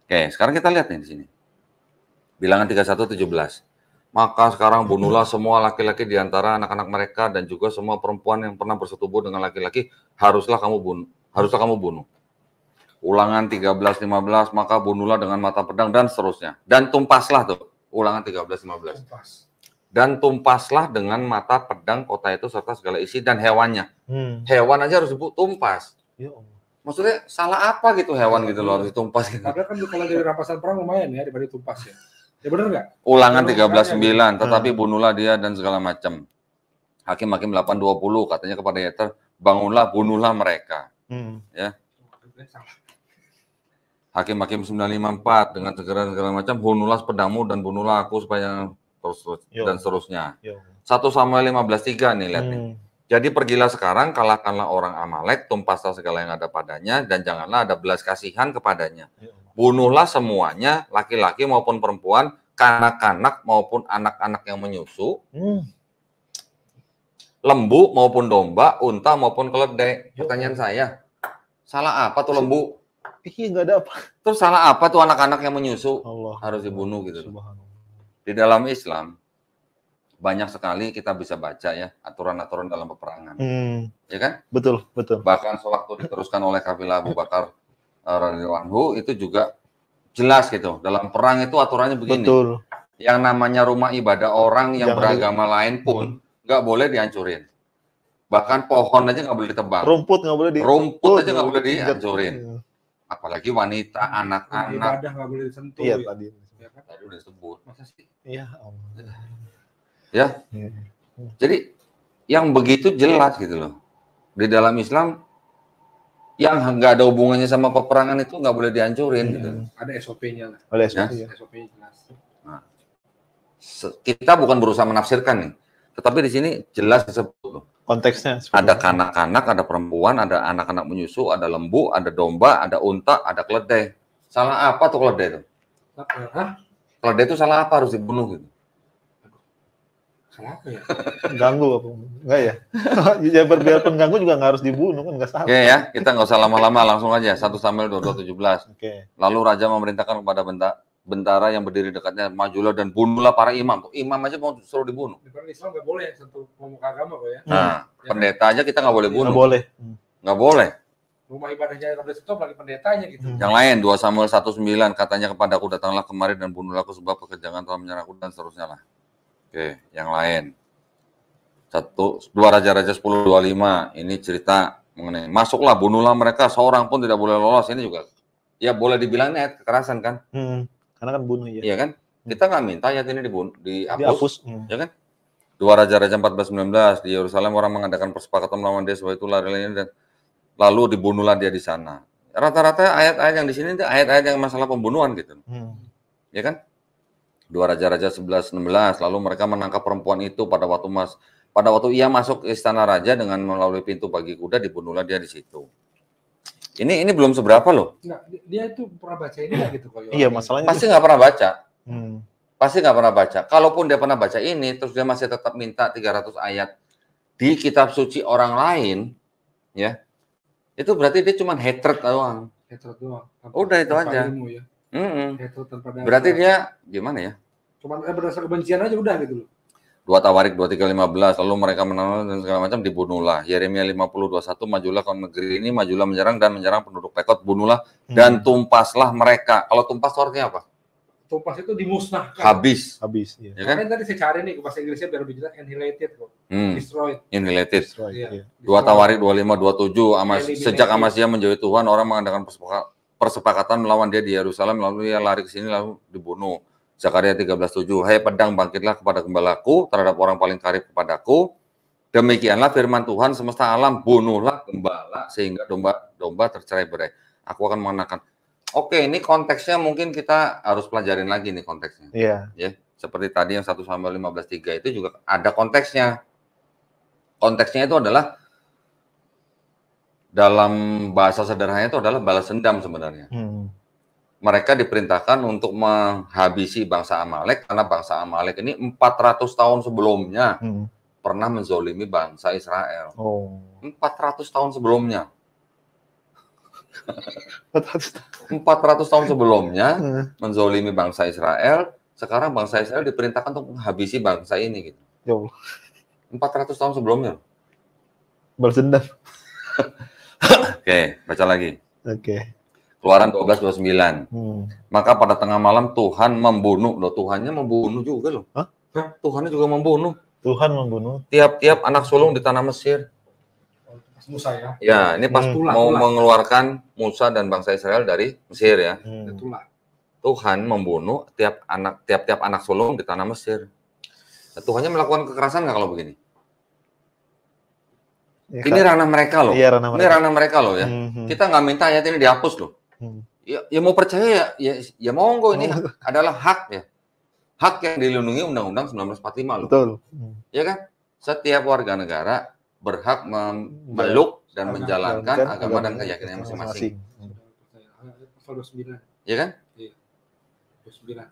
Oke, sekarang kita lihat nih di sini. Bilangan 31:17. Maka sekarang bunuhlah semua laki-laki di antara anak-anak mereka dan juga semua perempuan yang pernah bersetubuh dengan laki-laki haruslah kamu bunuh. Ulangan 13:15, maka bunuhlah dengan mata pedang dan seterusnya. Dan tumpaslah tuh. Ulangan 13:15. Dan tumpaslah dengan mata pedang kota itu serta segala isi dan hewannya. Hewan aja harus tumpas. Maksudnya salah apa gitu hewan gitu loh harus ditumpas gitu. Padahal kan kalau dari rampasan perang lumayan ya daripada tumpas ya. Ya benar nggak? Ulangan 13:9, tetapi bunuhlah dia dan segala macam. Hakim-Hakim 8:20 katanya kepada Yeter, bangunlah, bunuhlah mereka. Ya. Hakim-Hakim 9:54 dengan segala macam, bunuhlah pedangmu dan bunuhlah aku supaya dan seterusnya. 1 Samuel 15:3 nih lihat nih. Jadi pergilah sekarang, kalahkanlah orang Amalek, tumpaslah segala yang ada padanya, dan janganlah ada belas kasihan kepadanya. Bunuhlah semuanya, laki-laki maupun perempuan, kanak-kanak maupun anak-anak yang menyusu, lembu maupun domba, unta maupun keledai. Pertanyaan saya, salah apa tuh lembu? Iya, nggak ada apa. Terus salah apa tuh anak-anak yang menyusu? Allah. Harus dibunuh gitu. Di dalam Islam, banyak sekali kita bisa baca ya aturan-aturan dalam peperangan, ya kan? Betul. Bahkan sewaktu diteruskan oleh kafilah Abu Bakar radhiyallahu anhu itu juga jelas gitu. Dalam perang itu aturannya begini. Betul. Yang namanya rumah ibadah orang yang beragama lain pun nggak boleh dihancurin. Bahkan pohon aja nggak boleh ditebang. Rumput nggak boleh Rumput aja nggak boleh dihancurin. Apalagi wanita, anak-anak. Ibadah nggak boleh disentuh. Iya tadi. Ya kan? Tadi udah disebut. Masa sih? Iya. Ya. Jadi yang begitu jelas gitu loh. Di dalam Islam yang nggak ada hubungannya sama peperangan itu nggak boleh dihancurin gitu. Ada SOP-nya lah. Oleh Ya. SOP-nya jelas. Nah, kita bukan berusaha menafsirkan nih, tetapi di sini jelas disebut. Konteksnya. Ada kanak-kanak, ada perempuan, ada anak-anak menyusu, ada lembu, ada domba, ada unta, ada keledai. Salah apa tuh keledai itu? Hah? Keledai itu salah apa harus dibunuh gitu? Salah apa ya? Ganggu apa? Enggak ya? Ya biarpun ganggu juga nggak harus dibunuh kan nggak salah. Oke ya, kita nggak usah lama-lama, langsung aja. 1 Samuel 22:17. Oke. Lalu raja memerintahkan kepada bentara yang berdiri dekatnya, majulah dan bunuhlah para imam. Imam aja mau suruh dibunuh. Di Islam nggak boleh sentuh pemuka agama kok ya. Nah, pendeta aja kita nggak boleh bunuh. Nggak boleh. Nggak boleh. Rumah ibadahnya nggak boleh sentuh, apalagi pendetanya gitu. Yang lain, 2 Samuel 1:9, katanya kepadaku, datanglah kemari dan bunuhlah aku sebab pekerjaan telah menyerangku dan seterusnya lah. Oke, yang lain. 2 Raja-Raja 10:25, ini cerita mengenai masuklah, bunuhlah mereka, seorang pun tidak boleh lolos. Ini juga, ya boleh dibilang net kekerasan kan? Karena kan bunuh ya. Iya kan? Kita nggak minta ayat ini dihapus. Ya kan? 2 Raja-Raja 14:19, di Yerusalem orang mengadakan persepakatan melawan dia, sebab itu lari-lari dan lalu dibunuhlah dia di sana. Rata-rata ayat-ayat yang di sini itu ayat-ayat yang masalah pembunuhan gitu. Ya kan? 2 Raja-Raja 11:16, lalu mereka menangkap perempuan itu pada waktu ia masuk ke istana raja dengan melalui pintu bagi kuda, dibunuhlah dia di situ. Ini belum seberapa loh. Enggak, dia itu pernah baca ini nggak gitu kok? Iya, masalahnya Pasti nggak pernah baca. Hmm. Pasti nggak pernah baca. Kalaupun dia pernah baca ini, terus dia masih tetap minta 300 ayat di kitab suci orang lain, ya, itu berarti dia cuma hatred doang. Hatred doang. Udah itu Tanpa aja. ilmu, ya. Hatred tanpa dasar. Berarti dia gimana ya? Cuma berdasar kebencian aja udah gitu loh. 2 Tawarik 23:15, lalu mereka menang dan segala macam dibunuhlah. Yeremia 50:21, majulah ke negeri ini, majulah menyerang dan menyerang penduduk Pekot, bunuhlah dan tumpaslah mereka. Kalau tumpas itu artinya apa? Tumpas itu dimusnahkan. Habis. Ya. Ya kan? Makanya tadi saya cari nih ke bahasa Inggrisnya biar lebih jelas, annihilated kok. Destroyed. Annihilated. Iya. 2 Tawarik 25:27, Eliminated. sejak Amasya menjauhi Tuhan, orang mengadakan persepakatan melawan dia di Yerusalem, lalu dia lari ke sini lalu dibunuh. Zakaria 13:7, hai pedang bangkitlah kepada gembalaku terhadap orang paling karib kepadaku. Demikianlah firman Tuhan semesta alam, bunuhlah gembala sehingga domba tercerai-berai. Aku akan mengenakan. Oke, ini konteksnya mungkin kita harus pelajarin lagi nih konteksnya. Iya. Ya, seperti tadi yang 1 Samuel 15:3 itu juga ada konteksnya. Konteksnya itu adalah dalam bahasa sederhananya itu adalah balas dendam sebenarnya. Mereka diperintahkan untuk menghabisi bangsa Amalek karena bangsa Amalek ini 400 tahun sebelumnya pernah menzolimi bangsa Israel. 400 tahun sebelumnya. 400 tahun sebelumnya menzolimi bangsa Israel, sekarang bangsa Israel diperintahkan untuk menghabisi bangsa ini gitu. Ya Allah. 400 tahun sebelumnya. Balas dendam. Oke, baca lagi. Oke. Keluaran 12:29. Maka pada tengah malam Tuhan membunuh. Loh, Tuhannya membunuh juga loh. Hah? Tuhannya juga membunuh. Tuhan membunuh. Tiap-tiap anak sulung di tanah Mesir. Musa ya. Ya, ini pas Tulah. mengeluarkan Musa dan bangsa Israel dari Mesir ya. Itulah. Tuhan membunuh tiap-tiap anak sulung di tanah Mesir. Nah, Tuhannya melakukan kekerasan nggak kalau begini? Ya, Ini ranah mereka loh. Iya, ranah Ini mereka. ranah mereka loh ya. Kita nggak minta ayat ini dihapus loh. Ya mau percaya ya monggo, ini adalah hak ya. Hak yang dilindungi Undang-Undang 1945 loh. Betul. Ya kan? Setiap warga negara berhak memeluk dan menjalankan agama dan keyakinannya masing-masing. Pasal 29. Ya kan? Iya. 29.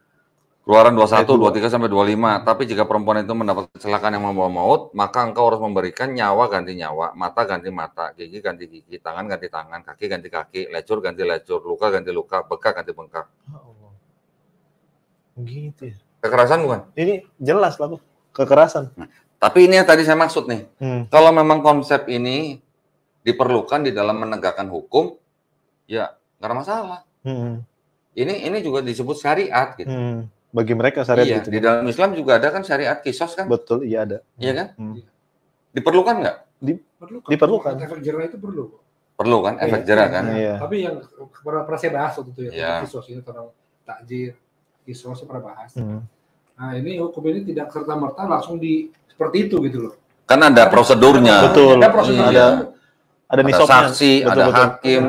Keluaran 21, 23 sampai 25. Tapi jika perempuan itu mendapat kecelakaan yang membawa maut, maka engkau harus memberikan nyawa ganti nyawa, mata ganti mata, gigi ganti gigi, tangan ganti tangan, kaki ganti kaki, lecur ganti lecur, luka ganti luka, bengkak ganti bengkak. Gitu ya. Kekerasan bukan? Ini jelas lah tuh. Kekerasan. Tapi ini yang tadi saya maksud nih. Kalau memang konsep ini diperlukan di dalam menegakkan hukum, ya nggak ada masalah. Ini juga disebut syariat gitu. Bagi mereka syariat Iya, gitu. di dalam Islam juga ada kan syariat kisos kan? Betul, iya ada. Iya kan? Diperlukan nggak? Diperlukan. Efek jerah itu perlu. Perlu kan? Efek jerah kan? Iya. Tapi yang pernah saya bahas waktu itu ya, Iya. kisos ini tentang takjir, kisos saya pernah bahas. Nah ini hukum ini tidak serta-merta langsung seperti itu gitu loh. Kan ada prosedurnya. Betul. Ada prosedurnya. Ada Ada nisabnya. saksi, Betul, ada betul. hakim.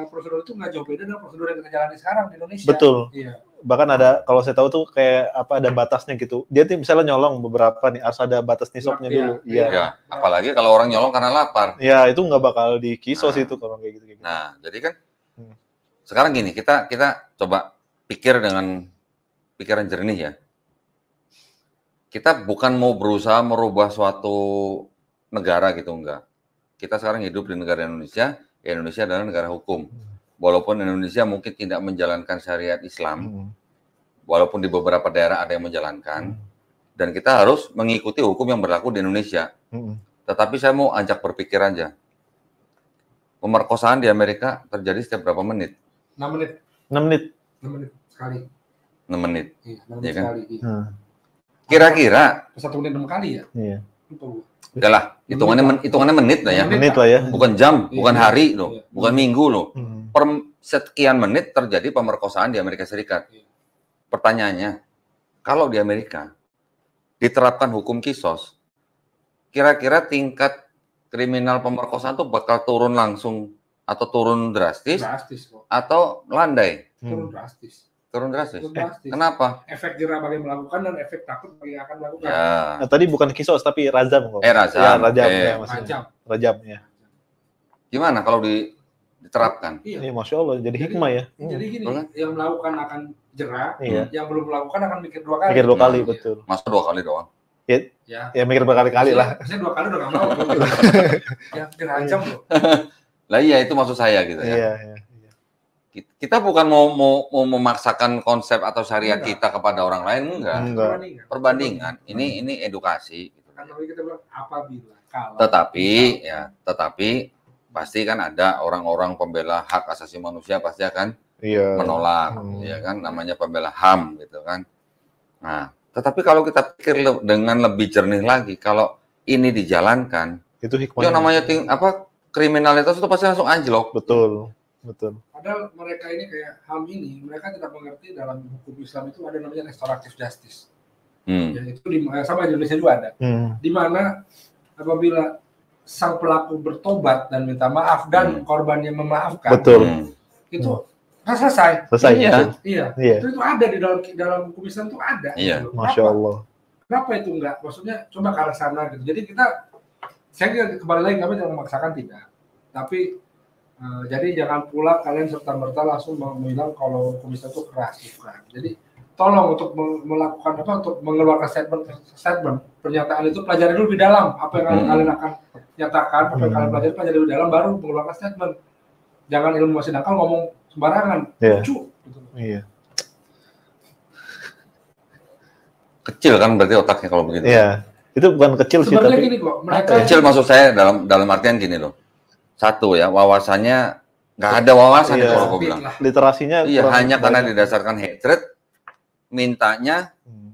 Prosedur itu nggak jauh beda dengan prosedur yang kita jalani sekarang di Indonesia. Betul. Iya. Bahkan ada, kalau saya tahu tuh kayak apa, ada batasnya gitu. Dia tuh misalnya nyolong beberapa nih, harus ada batas nisabnya dulu. Iya. Ya, apalagi kalau orang nyolong karena lapar. Ya, itu nggak bakal dikisos itu kalau kayak gitu. Nah, jadi kan sekarang gini, kita coba pikir dengan pikiran jernih ya. Kita bukan mau berusaha merubah suatu negara gitu, enggak. Kita sekarang hidup di negara Indonesia, ya Indonesia adalah negara hukum. Walaupun Indonesia mungkin tidak menjalankan syariat Islam, walaupun di beberapa daerah ada yang menjalankan, dan kita harus mengikuti hukum yang berlaku di Indonesia. Tetapi saya mau ajak berpikir aja. Pemerkosaan di Amerika terjadi setiap berapa menit? 6 menit. 6 menit. 6 menit sekali. 6 menit. Iya, 6 Iya menit kan? sekali. Iya. Kira-kira 1 menit 6 kali ya? Iya. Lupa gua. udah lah, hitungannya menit lah ya. Menit lah ya. Bukan jam, Iya. bukan hari loh, Iya. bukan minggu loh. Per sekian menit terjadi pemerkosaan di Amerika Serikat. Iya. Pertanyaannya, kalau di Amerika diterapkan hukum kisos, kira-kira tingkat kriminal pemerkosaan itu bakal turun langsung atau turun drastis Drastis kok. atau landai? Turun drastis. Turun drastis. Turun drastis. Kenapa? Efek jerah bagi yang melakukan dan efek takut bagi yang akan melakukan. Ya, Nah, tadi bukan kisos tapi rajam kok. rajam. Ya, rajam. Oke. Ya, maksudnya. Rajam. Rajam ya. Gimana kalau di diterapkan. Iya, Iya. Masya Allah, jadi hikmah ya. Jadi gini, Betul kan? yang melakukan akan jerah, Iya. yang belum melakukan akan mikir 2 kali. Mikir 2 kali, Nah, betul. Masa 2 kali doang? Ya. Ya mikir berkali-kali lah. Saya 2 kali udah nggak mau. Ya, dirajam loh. Lah iya, itu maksud saya gitu ya. Iya, iya. Kita bukan mau memaksakan konsep atau syariat Enggak. kita kepada orang lain, enggak. Enggak. Perbandingan. Ini edukasi. Gitu. Kan tadi kita bilang apabila kalau Tetapi pasti kan ada orang-orang pembela hak asasi manusia pasti akan Iya. menolak, ya kan, namanya pembela HAM gitu kan. Nah, tetapi kalau kita pikir dengan lebih jernih lagi, kalau ini dijalankan, Itu hikmah. yang namanya kriminalitas itu pasti langsung anjlok. Betul. Betul. padahal mereka ini kayak HAM ini, mereka tidak mengerti dalam hukum Islam itu ada namanya restoratif justice. Ya, itu sama di Indonesia juga ada. Di mana apabila sang pelaku bertobat dan minta maaf dan korbannya memaafkan, Betul. itu kan selesai. Selesai. Iya. betul. Iya. Iya. Itu ada di dalam hukum Islam itu ada. Iya. Gitu. Masya Allah. Kenapa itu enggak? Maksudnya coba ke arah sana gitu. Jadi saya kembali lagi, kami tidak memaksakan, tidak. Tapi jadi jangan pula kalian serta-merta langsung bilang kalau hukum Islam itu keras, bukan. Jadi tolong untuk melakukan untuk mengeluarkan statement pernyataan itu pelajari dulu lebih dalam apa yang kalian akan nyatakan, apa yang kalian pelajari lebih dalam baru mengeluarkan statement. Jangan ilmu masih nakal ngomong sembarangan, lucu. Gitu. Iya. Kecil kan berarti otaknya kalau begitu. Iya. Itu bukan kecil sih, Sebenarnya tapi gini kok, mereka Kecil maksud saya dalam artian gini loh. Satu ya, wawasannya nggak ada wawasan Iya. itu kalau gue bilang. lah. literasinya Iya, kurang hanya karena banyak. didasarkan hatred, mintanya Hmm.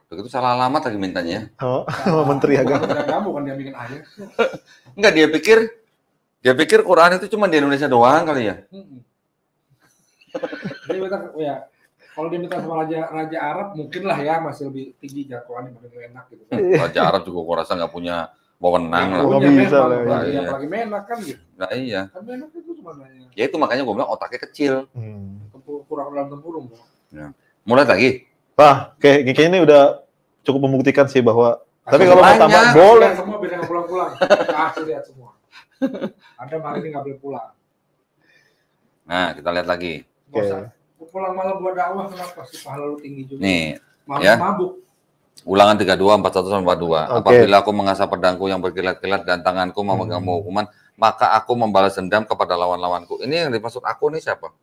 begitu salah alamat lagi mintanya. Oh, Menteri Agama. Bukan dia bikin ayat. Enggak, dia pikir Quran itu cuma di Indonesia doang kali ya. Jadi ya kalau dia minta sama raja Arab mungkin lah ya masih lebih tinggi jangkauannya, lebih enak gitu. Raja Arab juga gua rasa nggak punya wewenang lah. Nggak Punya bisa memang, lah, apalagi- iya. apalagi menak kan gitu. Nah, iya. Kan menak itu cuma nanya Ya itu makanya gue bilang otaknya kecil. kurang dalam tempurung. Mulai lagi. Wah, kayaknya ini udah cukup membuktikan sih bahwa tapi Kasih kalau mau banyak. tambah boleh. Semua biar nggak pulang-pulang. Kasih lihat semua. Ada hari ini nggak boleh pulang. Nah, kita lihat lagi. Nggak usah pulang malam buat dakwah, kenapa sih pahala lu tinggi juga. Nih, Mabuk, ya. mabuk. Ulangan 32, 41, 42. Oke. Apabila aku mengasah pedangku yang berkilat-kilat dan tanganku memegang hukuman, maka aku membalas dendam kepada lawan-lawanku. Ini yang dimaksud aku nih siapa?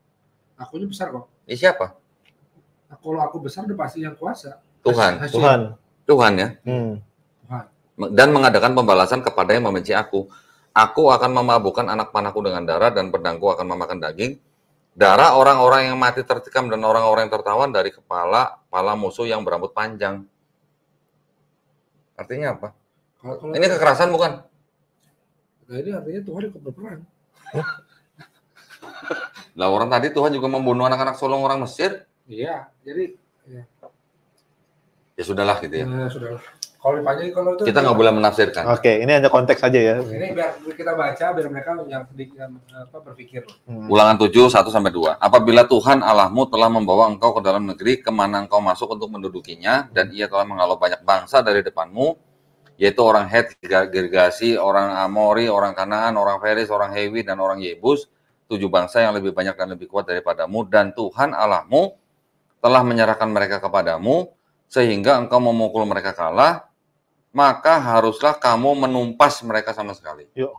Akunya besar kok. Ini siapa? Kalau aku besar udah pasti yang kuasa. Tuhan. Hasil. Tuhan. Ya. Hmm. Dan mengadakan pembalasan kepada yang membenci aku. Aku akan memabukkan anak panahku dengan darah dan pedangku akan memakan daging. Darah orang-orang yang mati tertikam dan orang-orang yang tertawan dari kepala musuh yang berambut panjang. Artinya apa? Kalau Ini kekerasan bukan? nah ini artinya Tuhan ikut berperang. Lah orang tadi Tuhan juga membunuh anak-anak sulung orang Mesir. Iya, jadi Ya sudahlah gitu ya. Sudah. Kalau dipanjang kalau itu Kita nggak boleh menafsirkan. Oke, ini hanya konteks aja ya. Ini biar kita baca biar mereka yang berpikir. Ulangan 7, 1-2. Apabila Tuhan Allahmu telah membawa engkau ke dalam negeri kemana engkau masuk untuk mendudukinya, dan ia telah menghalau banyak bangsa dari depanmu, yaitu orang Het, Girgasi, orang Amori, orang Kanaan, orang Feris, orang Hewi, dan orang Yebus, 7 bangsa yang lebih banyak dan lebih kuat daripadamu, dan Tuhan Allahmu telah menyerahkan mereka kepadamu, sehingga engkau memukul mereka kalah, maka haruslah kamu menumpas mereka sama sekali. Yuk.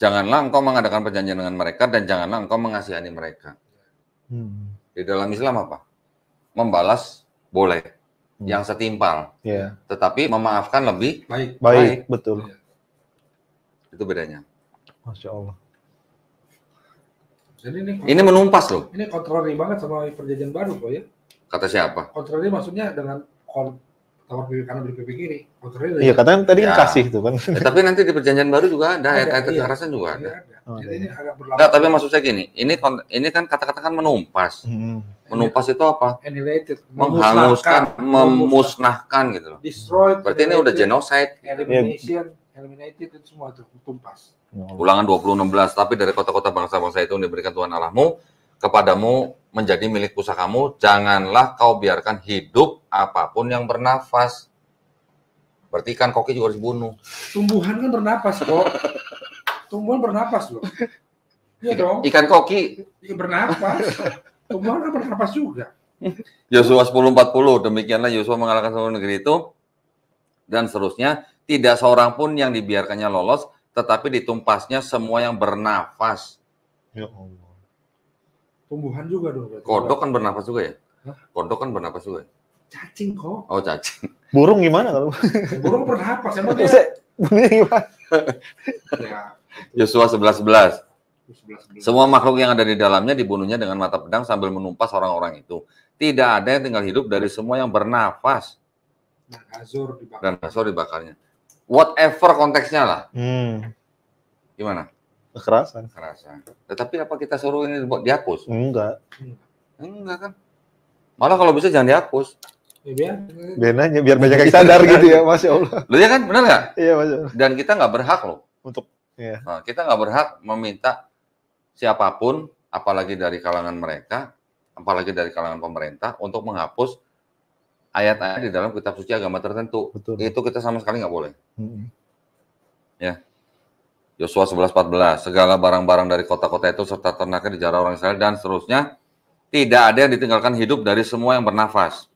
Janganlah engkau mengadakan perjanjian dengan mereka dan janganlah engkau mengasihani mereka. Di dalam Islam apa? Membalas boleh, yang setimpal. Ya. Tetapi memaafkan lebih Baik, betul. itu bedanya. Masya Allah. Jadi Ini menumpas loh. Ini kontrari banget sama perjanjian baru kok ya. Kata siapa? Kontrari maksudnya dengan tawar pipi kanan pipi kiri. Kontrari. Iya, katanya tadi kan Ya. kasih tuh kan. Tapi nanti di perjanjian baru juga ada ayat-ayat iya. kekerasan juga ada. Jadi ini agak berlaku. Enggak, tapi maksud saya gini, ini kan kata-kata kan menumpas. Menumpas itu apa? Annihilated, Menghanguskan, memusnahkan gitu loh. destroyed. Berarti ini udah genocide. Elimination, eliminated itu semua itu tumpas. Ulangan 20:16, tapi dari kota-kota bangsa-bangsa itu yang diberikan Tuhan Allahmu kepadamu menjadi milik pusakamu, janganlah kau biarkan hidup apapun yang bernafas. Berarti kan koki juga harus dibunuh. Tumbuhan kan bernapas kok. tumbuhan bernapas loh. Iya dong. Ikan koki. Iya bernapas. Tumbuhan kan bernapas juga. Yosua 10:40, demikianlah Yosua mengalahkan seluruh negeri itu dan seterusnya. Tidak seorang pun yang dibiarkannya lolos, tetapi ditumpasnya semua yang bernafas. Ya Allah. Tumbuhan juga dong. berarti. Kodok kan bernafas juga ya? Hah? Kodok kan bernafas juga ya? Cacing kok. Oh, cacing. Burung gimana kalau? Burung bernapas emang dia. Bunyinya gimana? Ya, Yosua 11:11. 11. Semua makhluk yang ada di dalamnya dibunuhnya dengan mata pedang sambil menumpas orang-orang itu. Tidak ada yang tinggal hidup dari semua yang bernafas Nah, Hazor dibakar. dan Hazor dibakarnya. Whatever konteksnya lah. Gimana? Kekerasan. Kekerasan. Tetapi apa kita suruh ini dihapus? Enggak. Enggak kan? Malah kalau bisa jangan dihapus. Ya, biar. Biar aja, biar banyak yang sadar gitu ya, Masya Allah. Loh ya kan? Benar nggak? Iya, Masya Allah. Dan kita nggak berhak loh. Untuk, ya. Nah, kita nggak berhak meminta siapapun, apalagi dari kalangan mereka, apalagi dari kalangan pemerintah, untuk menghapus ayat-ayat di dalam kitab suci agama tertentu. Betul. Itu kita sama sekali nggak boleh. Ya. Yosua 11:14, segala barang-barang dari kota-kota itu serta ternaknya dijarah orang Israel dan seterusnya, tidak ada yang ditinggalkan hidup dari semua yang bernafas.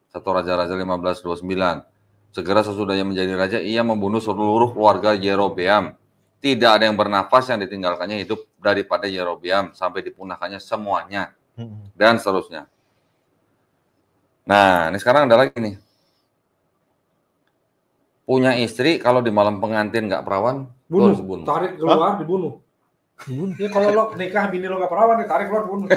1 Raja-Raja 15:29, segera sesudahnya menjadi raja, ia membunuh seluruh keluarga Yerobeam. Tidak ada yang bernafas yang ditinggalkannya hidup daripada Yerobeam sampai dipunahkannya semuanya. Dan seterusnya. Nah, ini sekarang ada lagi nih. Punya istri, kalau di malam pengantin nggak perawan, Bunuh. dibunuh. Tarik keluar, dibunuh. Ya kalau lo nikah bini lo nggak perawan, ditarik keluar, bunuh.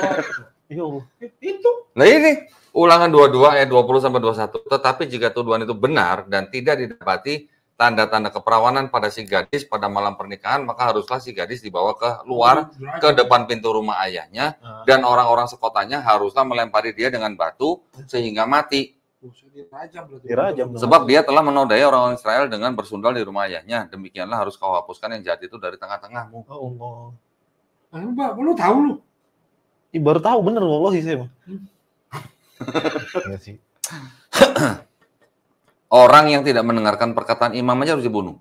Ya Allah. Itu. Nah ini, Ulangan 22 ayat 20-21. Tetapi jika tuduhan itu benar dan tidak didapati tanda-tanda keperawanan pada si gadis pada malam pernikahan, maka haruslah si gadis dibawa keluar ke depan pintu rumah ayahnya, dan orang-orang sekotanya haruslah melempari dia dengan batu sehingga mati. Dirajam. Sebab dia telah menodai orang Israel dengan bersundal di rumah ayahnya. Demikianlah harus kau hapuskan yang jahat itu dari tengah-tengahmu. Ya Allah. Mbak, lu tahu lu? Baru tahu bener wallahi saya. Iya sih. Orang yang tidak mendengarkan perkataan imam aja harus dibunuh.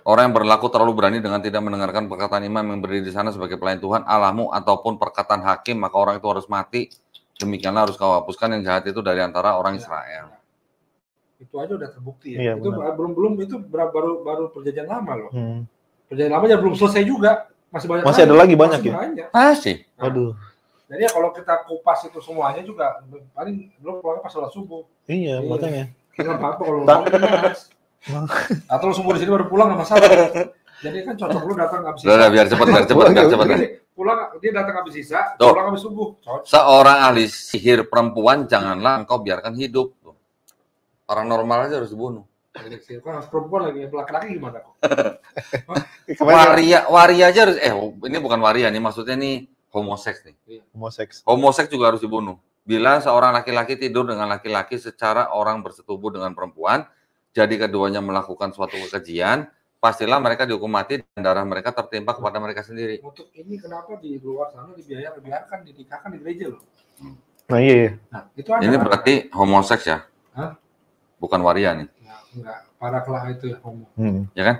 Orang yang berlaku terlalu berani dengan tidak mendengarkan perkataan imam yang berdiri di sana sebagai pelayan Tuhan Allahmu ataupun perkataan hakim, maka orang itu harus mati. Demikianlah harus kau hapuskan yang jahat itu dari antara orang Israel. Itu aja udah terbukti Iya, ya. Itu benar. belum itu baru perjanjian lama loh. Perjanjian lama aja belum selesai juga. Masih ada lagi banyak ya? Banyak. Masih. Waduh. Jadi ya kalau kita kupas itu semuanya juga paling belum pulang pas sholat subuh. Iya, makanya. Enggak apa-apa kalau mau mas. Atau lu subuh di sini baru pulang nggak masalah. Jadi kan cocok lu datang habis Udah, biar cepat. Jadi, pulang dia datang habis sisa, Tuh. pulang habis subuh. Cocok. Seorang ahli sihir perempuan janganlah engkau biarkan hidup. Paranormal aja harus dibunuh. Kan perempuan lagi, laki-laki gimana kok? Waria aja harus, ini bukan waria nih, maksudnya nih homoseks nih. Homoseks. Homoseks juga harus dibunuh. Bila seorang laki-laki tidur dengan laki-laki secara orang bersetubuh dengan perempuan, jadi keduanya melakukan suatu kekejian, pastilah mereka dihukum mati dan darah mereka tertimpa kepada mereka sendiri. Untuk ini kenapa di luar sana dibiarkan dinikahkan di gereja loh? Nah iya. Nah, itu ada. Ini kan? berarti homoseks ya? Hah? Bukan waria nih. Ya, enggak, para kelah itu ya homo. Ya kan?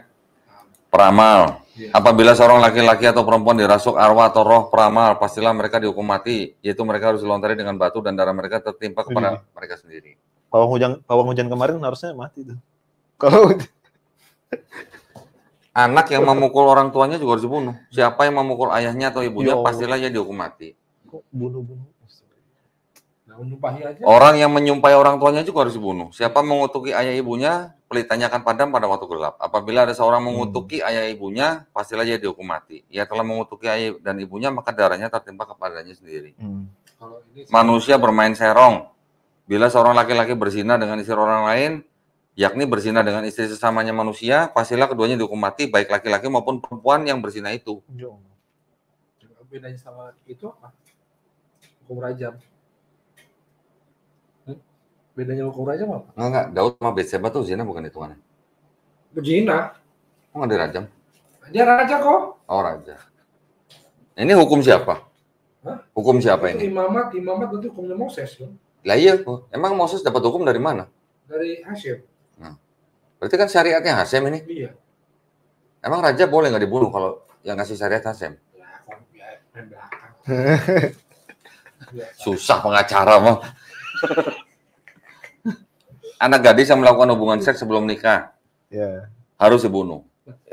Peramal. Iya. Apabila seorang laki-laki atau perempuan dirasuk arwah atau roh peramal, pastilah mereka dihukum mati, yaitu mereka harus dilontari dengan batu dan darah mereka tertimpa kepada mereka sendiri. Pawang hujan kemarin harusnya mati tuh. Kalau Anak yang memukul orang tuanya juga harus dibunuh. Siapa yang memukul ayahnya atau ibunya, Ya Allah. pastilah ia dihukum mati. kok bunuh-bunuh. Nah, menyumpahi aja. Orang yang menyumpahi orang tuanya juga harus dibunuh. Siapa mengutuki ayah ibunya, pelitanya akan padam pada waktu gelap. Apabila ada seorang mengutuki ayah ibunya, pastilah ia dihukum mati. Ia telah mengutuki ayah dan ibunya, maka darahnya tertimpa kepadanya sendiri. Kalau ini Manusia bermain serong. Bila seorang laki-laki berzina dengan istri orang lain, yakni berzina dengan istri sesamanya manusia, pastilah keduanya dihukum mati, baik laki-laki maupun perempuan yang berzina itu. bedanya sama itu apa? Hukum rajam. Bedanya hukum rajam apa? Enggak, Daud sama Betseba tuh zina bukan hitungannya. Berzina. Oh, nggak dirajam? Dia raja kok. Oh, raja. Ini hukum siapa? Hah? Hukum siapa Itu ini? imamat berarti hukumnya Moses kan? Lah iya, emang Moses dapat hukum dari mana? Dari Hasyim. Berarti kan syariatnya Hasyim ini. Iya. Emang raja boleh nggak dibunuh kalau yang ngasih syariat Hasem? Ya, kok ya, main belakang. Susah pengacara mah. Anak gadis yang melakukan hubungan seks sebelum nikah Ya. harus dibunuh.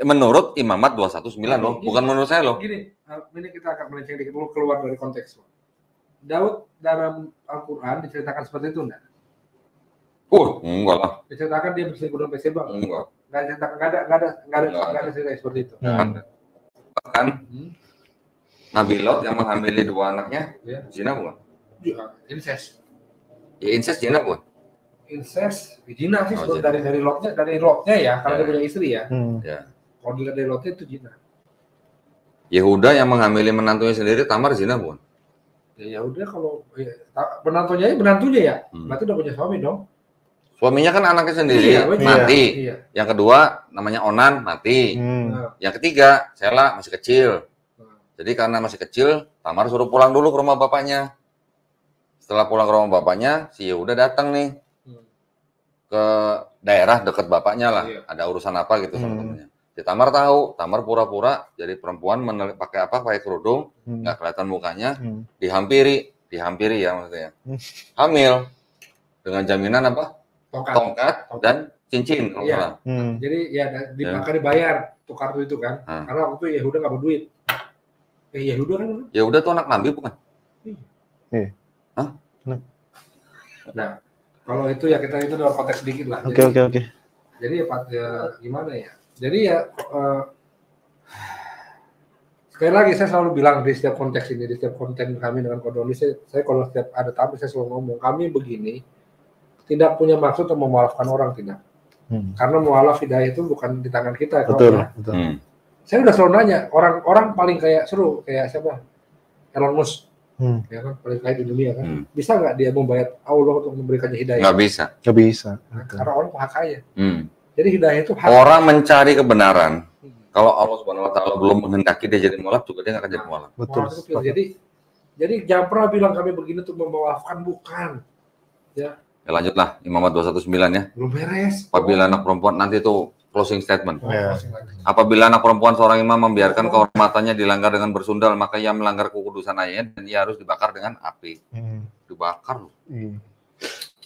Menurut Imamat 219 loh, bukan menurut saya loh. Gini, ini kita akan melenceng dikit dulu keluar dari konteks. Daud dalam Al-Quran diceritakan seperti itu enggak? Enggak lah. Diceritakan dia berselingkuh dengan Batseba. Enggak. Nggak diceritakan, nggak ada cerita seperti itu. Bahkan Nabi Lot yang menghamili 2 anaknya, Ya. zina bukan? Ya, incest. Ya incest zina bukan? Incest, zina sih Oh, sebetulnya dari lotnya ya, kalau dia punya istri ya. Ya. Kalau dilihat dari lotnya itu zina. Yehuda yang menghamili menantunya sendiri, Tamar zina bukan? Ya udah kalau menantunya ya, berarti udah punya suami dong. Suaminya kan anaknya sendiri, Iya, mati. Iya. Yang kedua namanya Onan, mati. Nah, Yang ketiga, Sela masih kecil. Jadi karena masih kecil, Tamar suruh pulang dulu ke rumah bapaknya. Setelah pulang ke rumah bapaknya, si Yehuda datang nih ke daerah dekat bapaknya lah. Iya. Ada urusan apa gitu sama temennya. Si Tamar tahu, Tamar pura-pura jadi perempuan pakai apa? Pakai kerudung, nggak kelihatan mukanya, dihampiri ya maksudnya. Hamil dengan jaminan apa? Tongkat dan cincin kalau Iya. salah. Jadi ya maka dibayar tuh kartu itu kan, karena waktu itu Yehuda nggak berduit. Yehuda kan? Yehuda tuh anak Nabi bukan? Iya. Hah? Nah, kalau itu ya kita itu dalam konteks sedikit lah. Oke. Jadi ya gimana ya? Jadi ya sekali lagi saya selalu bilang di setiap konteks ini, di setiap konten kami dengan Kodonis, saya kalau setiap ada tamu saya selalu ngomong kami begini tidak punya maksud untuk memaafkan orang, tidak. Karena mualaf hidayah itu bukan di tangan kita. Betul. Saya udah selalu nanya orang paling kayak seru kayak siapa? Elon Musk. Ya kan paling kaya di dunia kan. Bisa nggak dia membayar Allah untuk memberikannya hidayah? Nggak bisa. Karena orang maha kaya. Jadi hidayah itu hak. Orang mencari kebenaran. Kalau Allah Subhanahu Wa Taala belum menghendaki dia jadi mualaf, juga dia nggak akan jadi mualaf. Betul. Jadi jangan pernah bilang kami begini untuk memaafkan, bukan. Ya lanjutlah Imamat 219 ya. belum beres. Apabila anak perempuan nanti itu closing statement. Ya. Apabila anak perempuan seorang imam membiarkan kehormatannya dilanggar dengan bersundal, maka ia melanggar kekudusan ayatnya dan ia harus dibakar dengan api. Dibakar loh.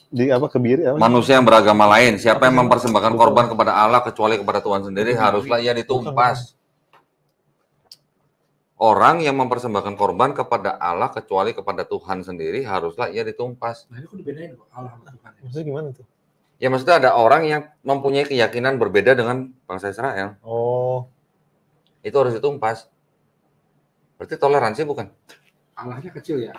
Di apa kebiri? Manusia yang beragama lain, siapa yang mempersembahkan korban kepada Allah kecuali kepada Tuhan sendiri, haruslah ia ditumpas. Orang yang mempersembahkan korban kepada Allah kecuali kepada Tuhan sendiri, haruslah ia ditumpas. Nah, ini kok dibedain kok Allah sama Tuhan. Maksudnya gimana tuh? Ya maksudnya ada orang yang mempunyai keyakinan berbeda dengan bangsa Israel. Oh. Itu harus ditumpas. Berarti toleransi bukan? Allahnya kecil ya.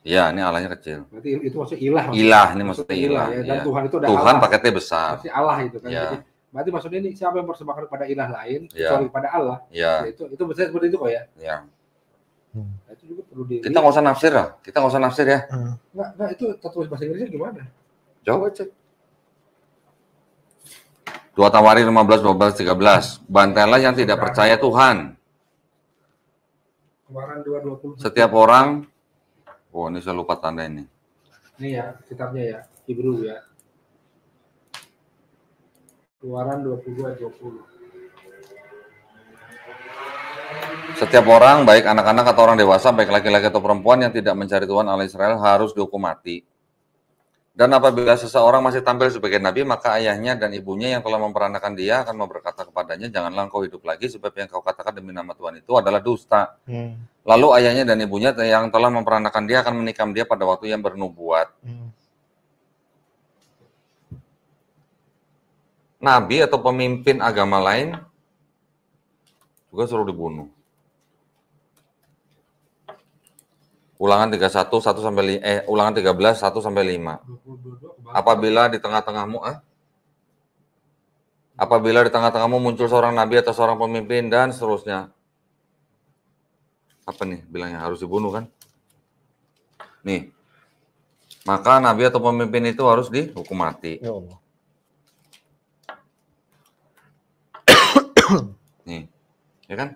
Iya, ini Allahnya kecil. Berarti itu maksudnya ilah. Ilah, ini maksudnya ilah. Ya. Dan Ya. Tuhan itu ada Tuhan Allah. pakai T besar. Berarti Allah itu kan. Ya. Jadi, berarti maksudnya ini siapa yang mempersembahkan kepada ilah lain Ya. kecuali kepada Allah. Ya. Ya, itu bisa seperti itu kok ya. Ya. Nah, itu juga perlu di. Kita nggak usah nafsir lah. Kita nggak usah nafsir ya. Nggak itu tertulis bahasa Inggrisnya gimana? Coba cek. 2 Tawarin 15, 12, 13. Bantailah yang tidak percaya Tuhan. Kemarin 2:20. Setiap orang. Oh, ini saya lupa tanda ini. Ini ya, sekitarnya ya, Hebrew ya. Keluaran 22:20. Setiap orang, baik anak-anak atau orang dewasa, baik laki-laki atau perempuan yang tidak mencari Tuhan Allah Israel harus dihukum mati. Dan apabila seseorang masih tampil sebagai nabi, maka ayahnya dan ibunya yang telah memperanakan dia akan berkata kepadanya, janganlah engkau hidup lagi, sebab yang kau katakan demi nama Tuhan itu adalah dusta. Lalu ayahnya dan ibunya yang telah memperanakan dia akan menikam dia pada waktu yang bernubuat. Nabi atau pemimpin agama lain juga suruh dibunuh. Ulangan 31 1 sampai ulangan 13 1 sampai 5. Apabila di tengah-tengahmu muncul seorang nabi atau seorang pemimpin dan seterusnya. Apa nih bilangnya harus dibunuh kan? Nih. Maka nabi atau pemimpin itu harus dihukum mati. Ya Allah. Nih. Ya kan?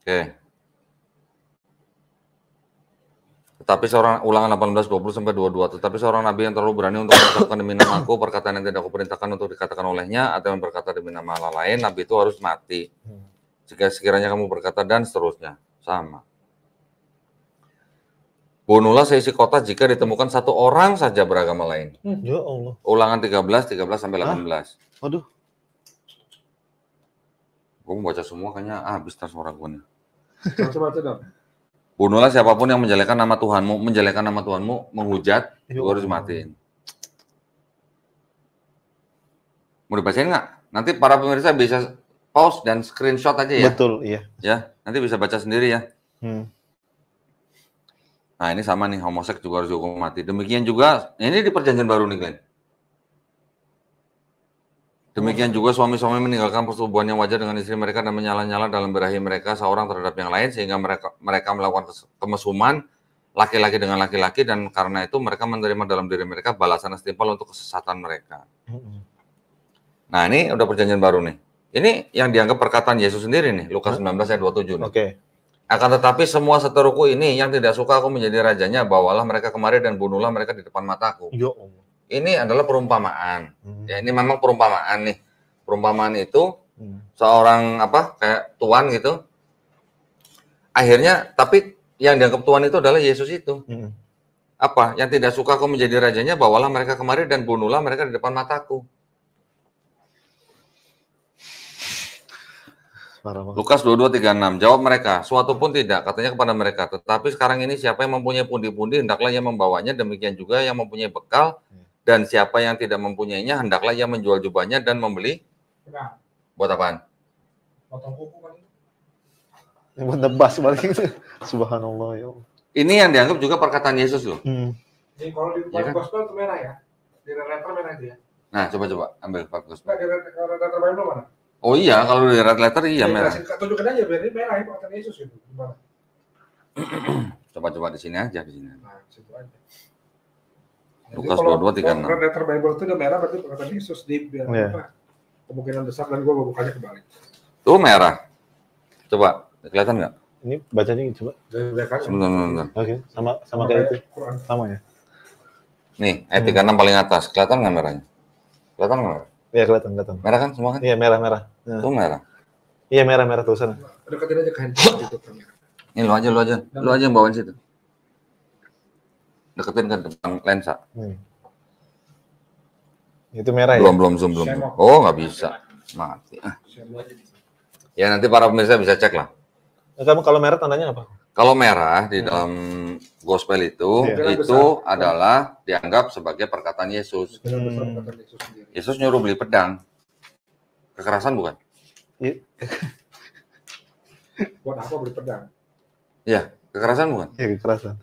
Oke. Tetapi seorang Ulangan 18:20-22. Tetapi seorang nabi yang terlalu berani untuk mengucapkan demi namaku perkataan yang tidak aku perintahkan untuk dikatakan olehnya atau yang berkata demi nama Allah lain, nabi itu harus mati. Jika sekiranya kamu berkata dan seterusnya, sama. Bunuhlah seisi kota jika ditemukan satu orang saja beragama lain. Ya Allah. Ulangan 13:13-18. Waduh. Gue mau baca semua kayaknya habis tas suara gue nih. Coba baca dong. Bunuhlah siapapun yang menjelekkan nama Tuhanmu, menghujat, Ya gue harus Allah. matiin. Mau dibacain nggak? Nanti para pemirsa bisa pause dan screenshot aja ya. Betul, iya. Ya, nanti bisa baca sendiri ya. Hmm. Nah ini sama nih, homoseks juga harus dihukum mati. Demikian juga, ini di perjanjian baru nih Glenn. Demikian juga suami-suami meninggalkan persetubuhan yang wajar dengan istri mereka dan menyala-nyala dalam birahi mereka seorang terhadap yang lain sehingga mereka melakukan kemesuman laki-laki dengan laki-laki dan karena itu mereka menerima dalam diri mereka balasan setimpal untuk kesesatan mereka. Nah ini udah perjanjian baru nih. Ini yang dianggap perkataan Yesus sendiri nih, Lukas 19:27 nih. Oke. Akan tetapi semua seteruku ini yang tidak suka aku menjadi rajanya, bawalah mereka kemari dan bunuhlah mereka di depan mataku. Ya Allah. Ini adalah perumpamaan. Ya, ini memang perumpamaan nih. Perumpamaan itu seorang kayak tuan gitu. Akhirnya, tapi yang dianggap tuan itu adalah Yesus itu. Yang tidak suka aku menjadi rajanya, bawalah mereka kemari dan bunuhlah mereka di depan mataku. Lukas 22:36. Jawab mereka, suatu pun tidak, katanya kepada mereka. Tetapi sekarang ini siapa yang mempunyai pundi-pundi, hendaklah ia membawanya. Demikian juga yang mempunyai bekal. Dan siapa yang tidak mempunyainya, hendaklah ia menjual jubahnya dan membeli. Nah, Buat apaan? potong kuku kan itu. Yang menebas balik itu. Subhanallah ya Allah. Ini yang dianggap juga perkataan Yesus loh. Jadi kalau di Iya kan? gospel itu merah ya. Di letter merah itu ya. Nah, coba ambil bagus. Nah, di letter Bible mana? Oh iya, kalau di red letter iya merah. Tunjukkan aja biar ini merah ya perkataan Yesus itu. Gimana? Coba di sini aja, di sini. Nah, situ aja. Lukas 22:36. Kalau letter Bible itu udah merah berarti perkataan Yesus di biar apa? Kemungkinan besar dan gua bukanya kebalik. Tuh merah. Coba, kelihatan nggak? Ini bacanya coba. Sebentar. Oke, sama kayak itu. Quran. Sama ya. Nih, ayat 36 paling atas. Kelihatan nggak merahnya? Kelihatan nggak? Iya, kelihatan. Merah kan semua kan? Iya, merah. Nah. Tuh merah. Iya, merah tulisannya. Deketin aja ke handphone gitu kamera. Ini lu aja yang bawain situ. Deketin ke depan lensa. Itu merah ya? Belum zoom. Oh, nggak bisa. Mati. Ya nanti para pemirsa bisa cek lah. Kamu kalau merah tandanya apa? Kalau merah di dalam gospel itu adalah dianggap sebagai perkataan Yesus. Perkataan Yesus sendiri. Yesus nyuruh beli pedang. Kekerasan bukan? Iya, Buat apa beli pedang? Iya, kekerasan bukan? kekerasan.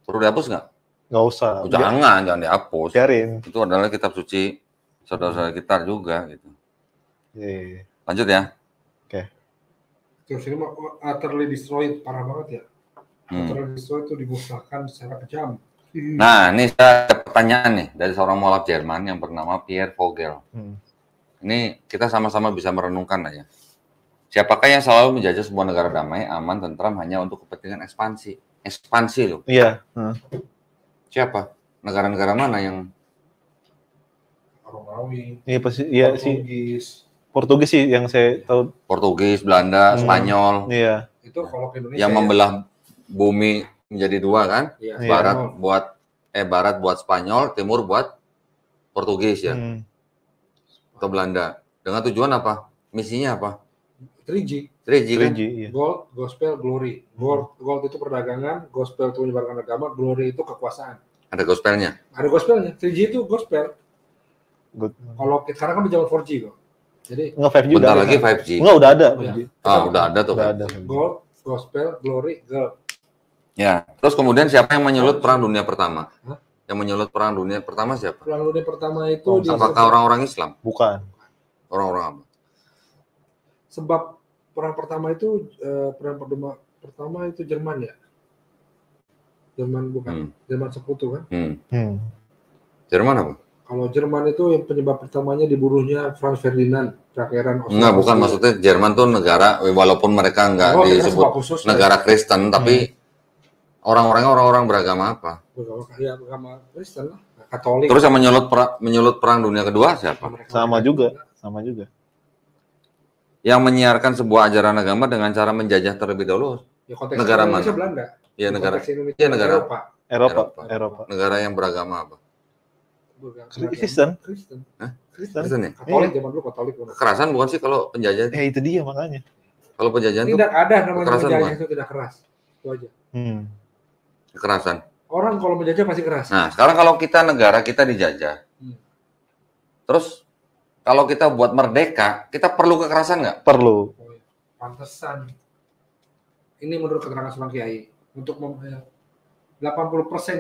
Perlu dihapus nggak? Nggak usah. Oh, jangan dihapus. Biarin. Itu adalah kitab suci saudara-saudara kita juga gitu. Iya. Lanjut ya. Terus ini utterly destroyed, parah banget ya. Utterly destroyed itu dimusnahkan secara kejam. Nah, ini saya ada pertanyaan nih dari seorang mualaf Jerman yang bernama Pierre Vogel. Ini kita sama-sama bisa merenungkan lah ya. Siapakah yang selalu menjajah sebuah negara damai, aman, tentram hanya untuk kepentingan ekspansi? Ekspansi loh. Iya. Siapa? Negara-negara mana yang Romawi, Iya pasti. Iya sih. Portugis. Sih yang saya tahu. Portugis, Belanda, Spanyol, Iya. Itu kalau ke Indonesia yang membelah bumi menjadi dua kan? Iya. Barat buat Spanyol, timur buat Portugis ya, atau Belanda. Dengan tujuan apa? Misinya apa? 3G. 3G kan? Iya. Gold, gospel, glory. Gold itu perdagangan, gospel itu menyebarkan agama, glory itu kekuasaan. Ada gospelnya. Ada gospelnya. 3G itu gospel. Good. Kalau sekarang kan di zaman 4G kok. Jadi Nggak 5G Bentar udah lagi ada. 5G. Nggak, udah ada. Iya. 5G. Udah ada tuh. Udah kan? ada. gold, gospel, glory, girl. Ya. Terus kemudian siapa yang menyulut perang dunia pertama? Hah? Yang menyulut perang dunia pertama siapa? Perang dunia pertama itu Apakah orang-orang Islam? Bukan. Orang-orang apa? sebab perang pertama itu Jerman ya. Jerman bukan. Jerman sekutu kan. Jerman apa? Kalau Jerman itu yang penyebab pertamanya dibunuhnya Franz Ferdinand, Rakeran Austria. Enggak, bukan, maksudnya Jerman tuh negara, walaupun mereka enggak disebut negara Kristen, tapi Orang-orangnya orang-orang beragama apa? Beragama Kristen lah, Katolik. Terus yang menyulut perang dunia kedua siapa? Sama juga. Yang menyiarkan sebuah ajaran agama dengan cara menjajah terlebih dahulu. Ya, konteks Negara Indonesia mana? Belanda. Iya, negara. Konteks Indonesia, Iya, negara. Eropa. Negara yang beragama apa? Kristen. Hah? Kristen. Kristen ya? Katolik zaman dulu Katolik. Kekerasan bukan sih kalau penjajah? Ya itu dia makanya. Kalau penjajahan itu Tidak ada namanya kekerasan menjajah bukan? itu tidak keras. Itu aja. Kekerasan. Orang kalau menjajah pasti keras. Nah, sekarang kalau negara kita dijajah. Terus kalau kita buat merdeka, kita perlu kekerasan nggak? Perlu. Pantesan. Ini menurut keterangan seorang kiai untuk 80%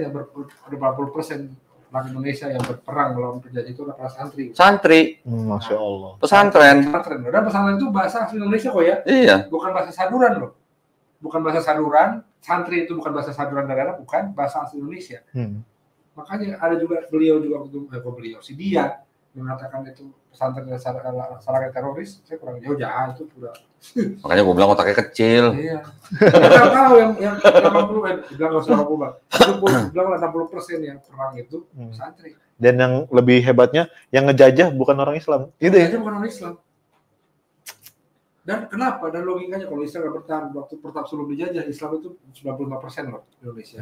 yang 80% orang Indonesia yang berperang melawan penjajah itu adalah para santri. Santri. Masya Allah. Pesantren. Dan pesantren itu bahasa asli Indonesia kok ya. Iya. Bukan bahasa saduran loh. Bukan bahasa saduran. Santri itu bukan bahasa saduran daerah, bukan bahasa asli Indonesia. Makanya ada juga beliau si dia mengatakan itu pesantren sarang teroris. Saya kurang jauh itu udah. Makanya gue bilang otaknya kecil. Iya. Kita tahu yang 80 bilang nggak usah berubah. Bilang 60% yang perang itu santri. Dan yang lebih hebatnya, yang ngejajah bukan orang Islam. Itu ya? Bukan orang Islam. Dan kenapa? Dan logikanya kalau Islam nggak bertahan waktu pertama sebelum dijajah, Islam itu 95% loh Indonesia.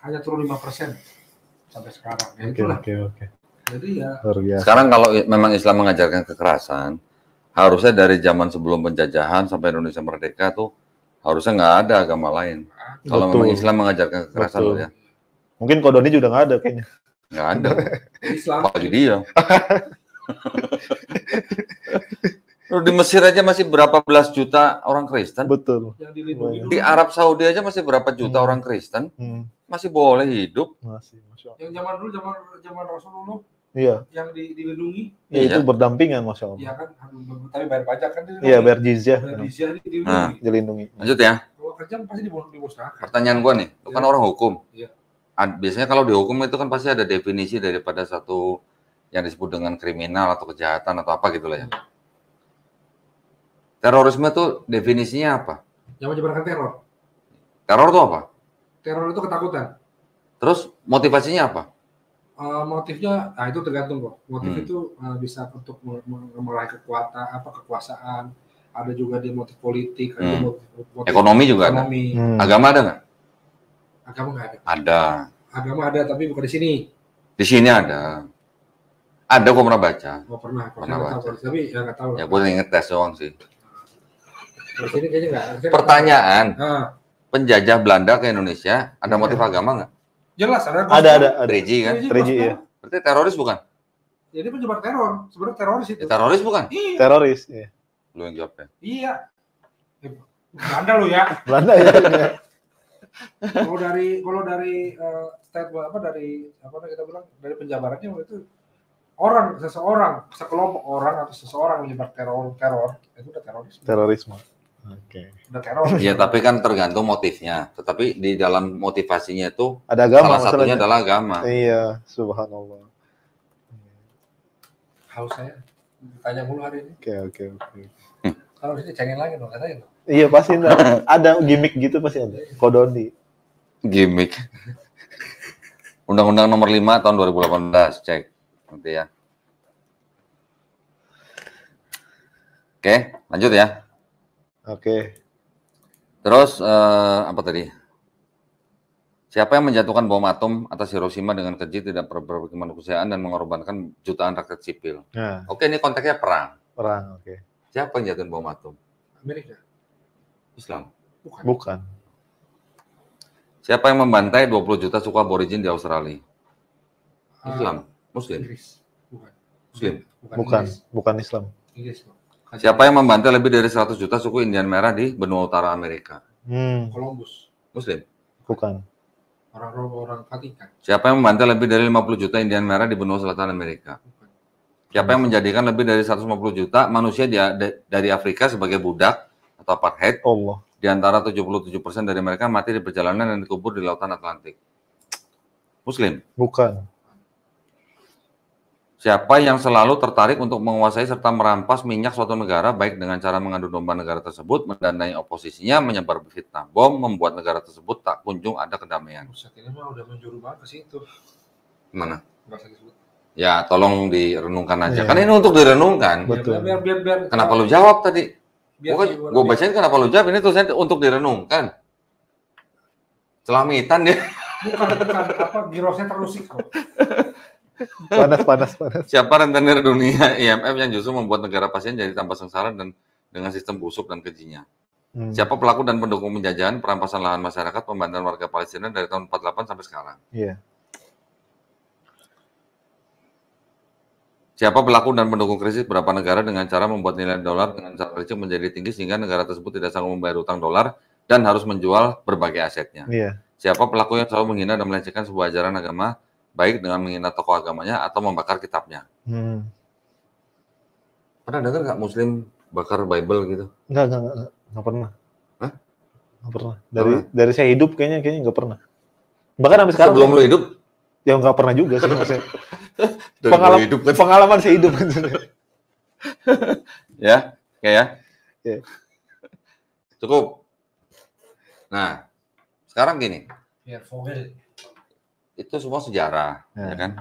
Hanya turun 5% sampai sekarang. Ya itulah. Oke. Jadi ya. Sekarang kalau memang Islam mengajarkan kekerasan, harusnya dari zaman sebelum penjajahan sampai Indonesia merdeka tuh harusnya nggak ada agama lain. Kalau memang Islam mengajarkan kekerasan loh ya. Mungkin Kodoni juga nggak ada kayaknya. Nggak ada. Islam. Apalagi dia. Di Mesir aja masih berapa belas juta orang Kristen. Betul. Yang dilindungi Di Arab Saudi aja masih berapa juta orang Kristen. Masih boleh hidup. Masih. Yang zaman dulu zaman Rasulullah. Iya. Yang dilindungi. Ya, itu berdampingan, Masya Allah. Iya kan, tapi bayar pajak kan. Iya, bayar jizyah. Dilindungi. Lanjut ya. Kalau kerja pasti dimusnahkan. Pertanyaan gua nih, lu kan orang hukum. Iya. Biasanya kalau dihukum itu kan pasti ada definisi daripada satu yang disebut dengan kriminal atau kejahatan atau apa gitu lah ya. Terorisme itu definisinya apa? Yang menyebarkan teror. Teror itu apa? Teror itu ketakutan. Terus motivasinya apa? Motifnya, nah itu tergantung kok. Motif itu bisa untuk meraih kekuasaan. Ada juga di motif politik, ada motif ekonomi juga ada. Agama ada nggak? Agama nggak ada. Ada. Agama ada, tapi bukan di sini. Di sini ada. Ada, gue pernah baca. Oh pernah baca. Tahu, tapi ya nggak tahu. Ya gue inget tes doang sih. Di sini kayaknya nggak. Pertanyaan. Penjajah Belanda ke Indonesia ada motif agama nggak? Jelas ada. Religi kan? Religi ya. Berarti teroris bukan? Jadi penyebar teror. Sebenarnya teroris itu. Teroris bukan? Iya. Teroris. Iya. Lu yang jawab ya? Iya. Belanda lo ya. Belanda ya. Kalau dari statement dari kita bilang dari penjabarannya itu sekelompok orang atau seseorang menyebar teror itu udah terorisme. Oke. Udah teror. Iya, tapi kan tergantung motifnya. Tetapi di dalam motivasinya itu ada agama. Salah satunya adalah agama. Iya, subhanallah. Haus saya tanya mulu hari ini. Oke. Kalau di sini cengin lagi dong, katanya. Iya, pasti ada gimmick gitu pasti ada. Kodoni. Gimmick. Undang-Undang Nomor 5 tahun 2018, cek nanti ya. Oke, lanjut ya. Oke. Terus apa tadi? Siapa yang menjatuhkan bom atom atas Hiroshima dengan keji tidak berkemanusiaan dan mengorbankan jutaan rakyat sipil? Nah. Oke, ini konteksnya perang. Perang, oke. Siapa yang jatuhin bom atom? Amerika. Islam. Bukan. Siapa yang membantai 20 juta suku aborigin di Australia? Islam. Muslim. Inggris. Bukan. Muslim. Bukan Islam. Inggris. Siapa yang membantai lebih dari 100 juta suku Indian merah di benua utara Amerika? Columbus. Muslim. Bukan. Orang Vatikan. Siapa yang membantai lebih dari 50 juta Indian merah di benua selatan Amerika? Bukan. Siapa yang menjadikan lebih dari 150 juta manusia dari Afrika sebagai budak atau apartheid? Allah. Di antara 77% dari mereka mati di perjalanan dan dikubur di lautan Atlantik. Muslim? Bukan. Siapa yang selalu tertarik untuk menguasai serta merampas minyak suatu negara, baik dengan cara mengadu domba negara tersebut, mendanai oposisinya, menyebar fitnah bom, membuat negara tersebut tak kunjung ada kedamaian. Ustaz ini mah udah menjuru banget ke situ. Gimana? Bahasa disebut. Ya, tolong direnungkan aja. Iya. Kan ini untuk direnungkan. Betul. Biar. Kenapa lu jawab tadi? Biar Gue bacain kenapa lu jawab, ini tulisannya untuk direnungkan. Celamitan dia. Bukan apa girosnya terusik kok. Panas. Siapa rentenir dunia IMF yang justru membuat negara pasien jadi tanpa sengsara dan dengan sistem busuk dan kejinya? Siapa pelaku dan pendukung penjajahan, perampasan lahan masyarakat, pembantaian warga Palestina dari tahun 48 sampai sekarang? Iya. Siapa pelaku dan pendukung krisis berapa negara dengan cara membuat nilai dolar dengan cara licik menjadi tinggi sehingga negara tersebut tidak sanggup membayar utang dolar dan harus menjual berbagai asetnya? Iya. Siapa pelaku yang selalu menghina dan melecehkan sebuah ajaran agama, baik dengan menghina tokoh agamanya atau membakar kitabnya? Pernah dengar nggak Muslim bakar Bible gitu? Enggak pernah. Hah? Nggak pernah. Dari saya hidup kayaknya nggak pernah. Bahkan sampai sekarang Sebelum lu hidup? Ya nggak pernah juga sih maksudnya. Hidup kan? Pengalaman saya hidup. Ya, kayak ya. Cukup. Nah, sekarang gini. Biar Vogel. Itu semua sejarah, ya kan?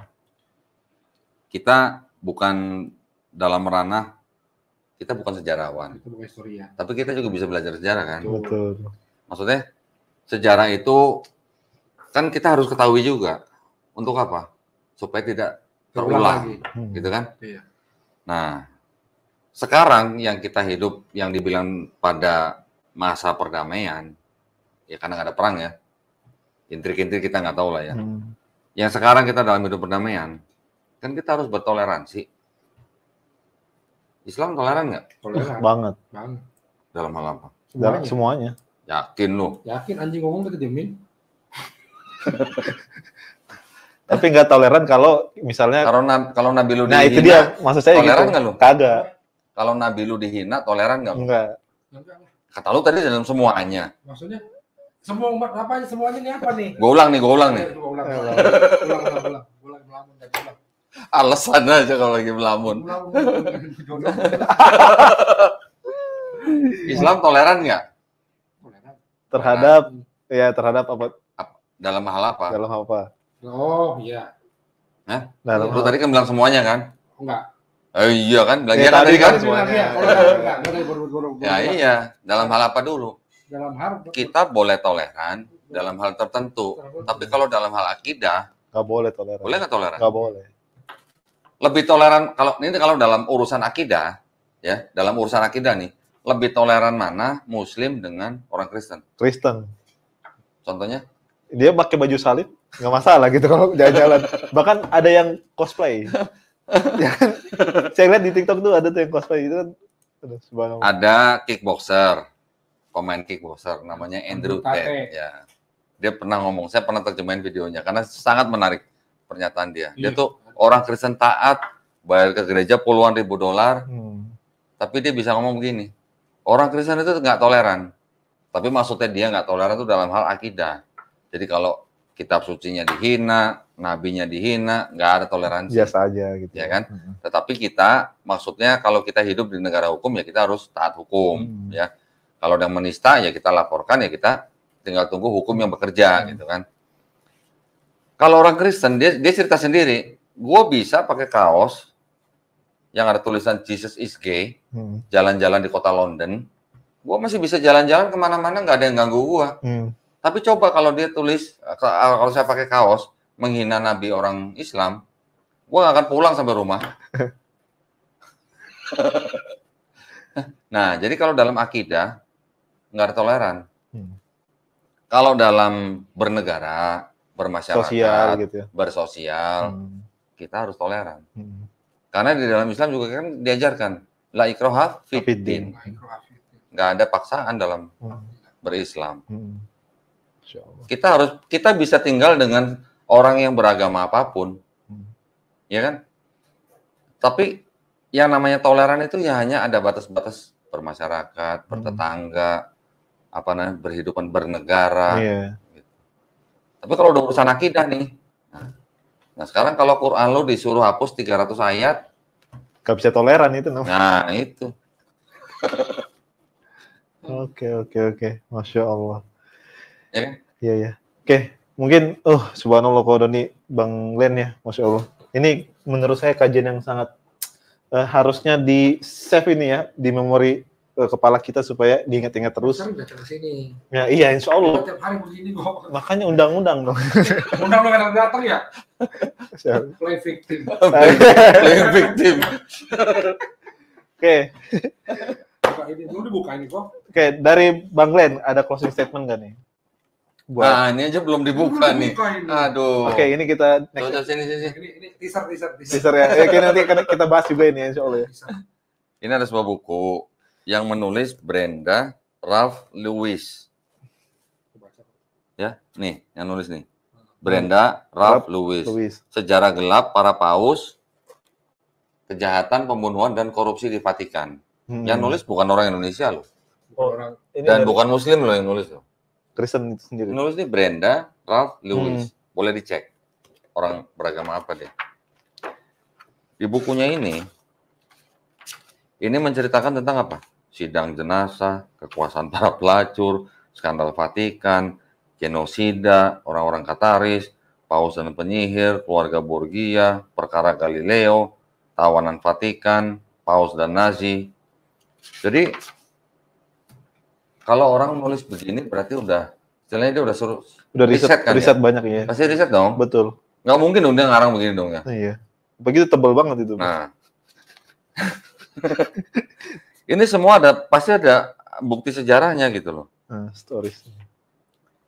Kita bukan dalam ranah, kita bukan sejarawan. Itu bukan historia. Tapi kita juga bisa belajar sejarah kan? Betul. Maksudnya, sejarah itu kan kita harus ketahui juga. Untuk apa? Supaya tidak terulang, gitu kan? Iya. Nah, sekarang yang kita hidup, yang dibilang pada masa perdamaian, ya karena nggak ada perang ya, intrik-intrik kita nggak tahu lah ya. Yang sekarang kita dalam hidup perdamaian, kan kita harus bertoleransi. Islam toleran nggak? Toleran. Banget. Dalam hal apa? Semuanya. Yakin lu? Yakin anjing ngomong kita diemin. Tapi nggak toleran kalau misalnya. Kalau Nabi lu Nah dihina, itu dia maksud saya toleran gitu. nggak lu? Kagak. Kalau Nabi lu dihina, toleran nggak lu? Enggak. Kata lu tadi dalam semuanya. Maksudnya semua umat apa aja semuanya ini apa nih? Gue ulang nih. Ulang. Alasan aja kalau lagi melamun. Islam toleran nggak? Terhadap apa? Dalam hal apa? Dalam apa? Oh iya. Hah? Dalam Lu tadi kan bilang semuanya kan? Enggak. Iya kan? Bilang Ya, kan tadi kan? semuanya. Ya iya. Dalam hal apa dulu? Dalam hal Kita boleh toleran dalam hal tertentu. Tapi kalau dalam hal akidah, Nggak boleh toleran. boleh nggak toleran? Nggak boleh. Lebih toleran kalau dalam urusan akidah, ya dalam urusan akidah nih, lebih toleran mana Muslim dengan orang Kristen? Kristen. Contohnya? Dia pakai baju salib nggak masalah gitu kalau jalan-jalan. Bahkan ada yang cosplay. Ya kan? Saya lihat di TikTok tuh ada tuh yang cosplay itu kan. Ada kickboxer, pemain kickboxer namanya Andrew Tate. Ya, dia pernah ngomong. Saya pernah terjemahin videonya karena sangat menarik pernyataan dia. Dia tuh orang Kristen taat, bayar ke gereja puluhan ribu dolar, tapi dia bisa ngomong begini. Orang Kristen itu nggak toleran, tapi maksudnya dia nggak toleran itu dalam hal akidah. Jadi kalau kitab sucinya dihina, nabinya dihina, nggak ada toleransi. Biasa aja gitu. Ya kan? Tetapi kita, maksudnya kalau kita hidup di negara hukum, ya kita harus taat hukum. Ya. Kalau ada yang menista, ya kita laporkan, ya kita tinggal tunggu hukum yang bekerja, gitu kan. Kalau orang Kristen, dia cerita sendiri, gue bisa pakai kaos yang ada tulisan Jesus is gay, jalan-jalan di kota London, gue masih bisa jalan-jalan kemana-mana, nggak ada yang ganggu gue. Tapi coba kalau dia tulis, kalau saya pakai kaos menghina nabi orang Islam, gue nggak akan pulang sampai rumah. Nah, jadi kalau dalam akidah nggak ada toleran. Kalau dalam bernegara, bermasyarakat, sosial, gitu ya. bersosial, kita harus toleran. Karena di dalam Islam juga kan diajarkan la ikraha fiddin. Nggak ada paksaan dalam berislam. Kita bisa tinggal dengan orang yang beragama apapun, ya kan? Tapi yang namanya toleran itu ya hanya ada batas-batas bermasyarakat, bertetangga, berhidupan bernegara. Gitu. Tapi kalau udah urusan akidah nih, Nah sekarang kalau Quran lo disuruh hapus 300 ayat, Gak bisa toleran itu namanya. nah itu. Oke. Masya Allah. Ya kan? Iya. Oke, mungkin, subhanallah kalau nih Bang Len ya, Masya Allah. Ini menurut saya kajian yang sangat harusnya di save ini ya, di memori kepala kita supaya diingat-ingat terus. Sekarang datang ke sini. Ya iya, insya Allah. Tiap hari begini kok. Makanya undang-undang dong. Undang lo kadang datang ya. Play victim. Playing victim. Oke, Buka ini, lu dibuka ini kok. dari Bang Len ada closing statement nggak nih? Nah ini aja belum dibuka nih. Dibuka ini. Aduh. Oke, ini kita Coba sini. Ini teaser. teaser ya. Oke, nanti kita bahas juga ini insya Allah ya. Ini ada sebuah buku yang menulis Brenda Ralph Lewis. Ya, nih yang nulis nih. Brenda Ralph Lewis. Sejarah gelap para paus, kejahatan, pembunuhan dan korupsi di Vatikan. Yang nulis bukan orang Indonesia loh. Orang Ini Dan dari bukan Muslim loh yang nulis loh. Kristen itu sendiri. Nulis nih Brenda Ralph Lewis. Boleh dicek. Orang beragama apa dia. Di bukunya ini menceritakan tentang apa? Sidang jenazah, kekuasaan para pelacur, skandal Vatikan, genosida, orang-orang Kataris, paus dan penyihir, keluarga Borgia, perkara Galileo, tawanan Vatikan, paus dan Nazi. Jadi kalau orang nulis begini berarti istilahnya dia udah suruh riset kan riset ya? banyak ya. Pasti riset dong. Betul. Nggak mungkin dong dia ngarang begini dong ya. Iya. Begitu tebal banget itu. Nah, ini semua pasti ada bukti sejarahnya gitu loh. Stories.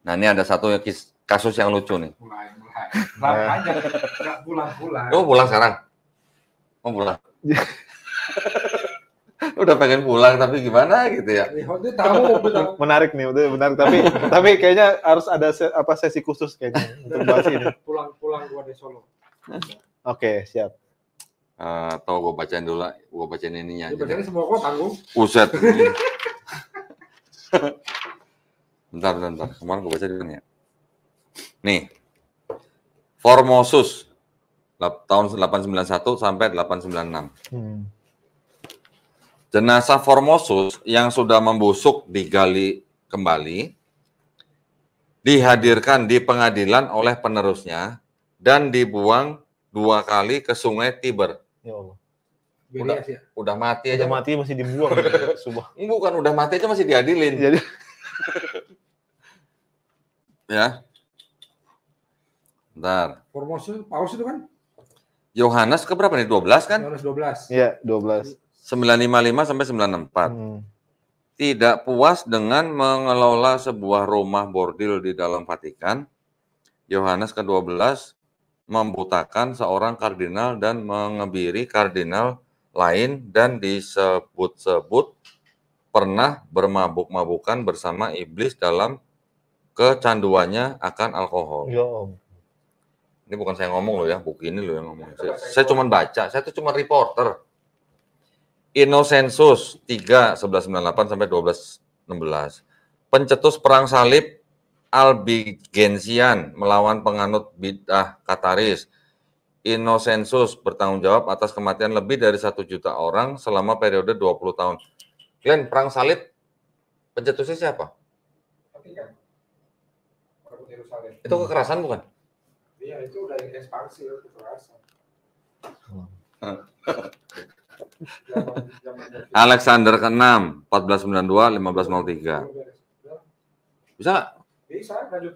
Nah ini ada satu kasus yang lucu nih. mulai. Aja. Enggak pulang. Oh pulang sekarang? Oh pulang. Udah pengen pulang tapi gimana gitu ya? Dia tahu. Menarik nih, udah menarik. Tapi kayaknya harus ada sesi khusus kayaknya untuk bahas ini. Pulang gua di Solo. Oke, siap. Atau gue bacain dulu, gue bacain ininya aja. Ini semua kok tanggung. Buset. Bentar. Kemarin gue baca dulu nih ya. Nih. Formosus. Tahun 891 sampai 896. Jenazah Formosus yang sudah membusuk digali kembali, dihadirkan di pengadilan oleh penerusnya, dan dibuang 2 kali ke sungai Tiber. Ya Allah. Udah mati aja. Udah mati masih dibuang. Sumpah. Bukan, udah mati aja masih diadilin. Jadi Ya. Bentar. Formosus paus itu kan? Yohanes ke berapa nih? 12 kan? Yohanes 12. Iya, 12. 955 sampai 94. Tidak puas dengan mengelola sebuah rumah bordil di dalam Vatikan, Yohanes ke-12 membutakan seorang kardinal dan mengebiri kardinal lain dan disebut-sebut pernah bermabuk-mabukan bersama iblis dalam kecanduannya akan alkohol. Ya Allah. Ini bukan saya ngomong loh ya, buku ini loh yang ngomong. Saya cuma baca, saya tuh cuma reporter. Innocentius 3, 1198 sampai 1216. Pencetus perang salib Albigensian melawan penganut bid'ah Kataris. Innocentius bertanggung jawab atas kematian lebih dari 1 juta orang selama periode 20 tahun. Glenn, perang salib pencetusnya siapa? Vatikan. Yerusalem. Itu kekerasan bukan? Iya, itu udah ekspansi kekerasan. Alexander ke-6, 1492, 1503. Bisa nggak? Bisa, lanjut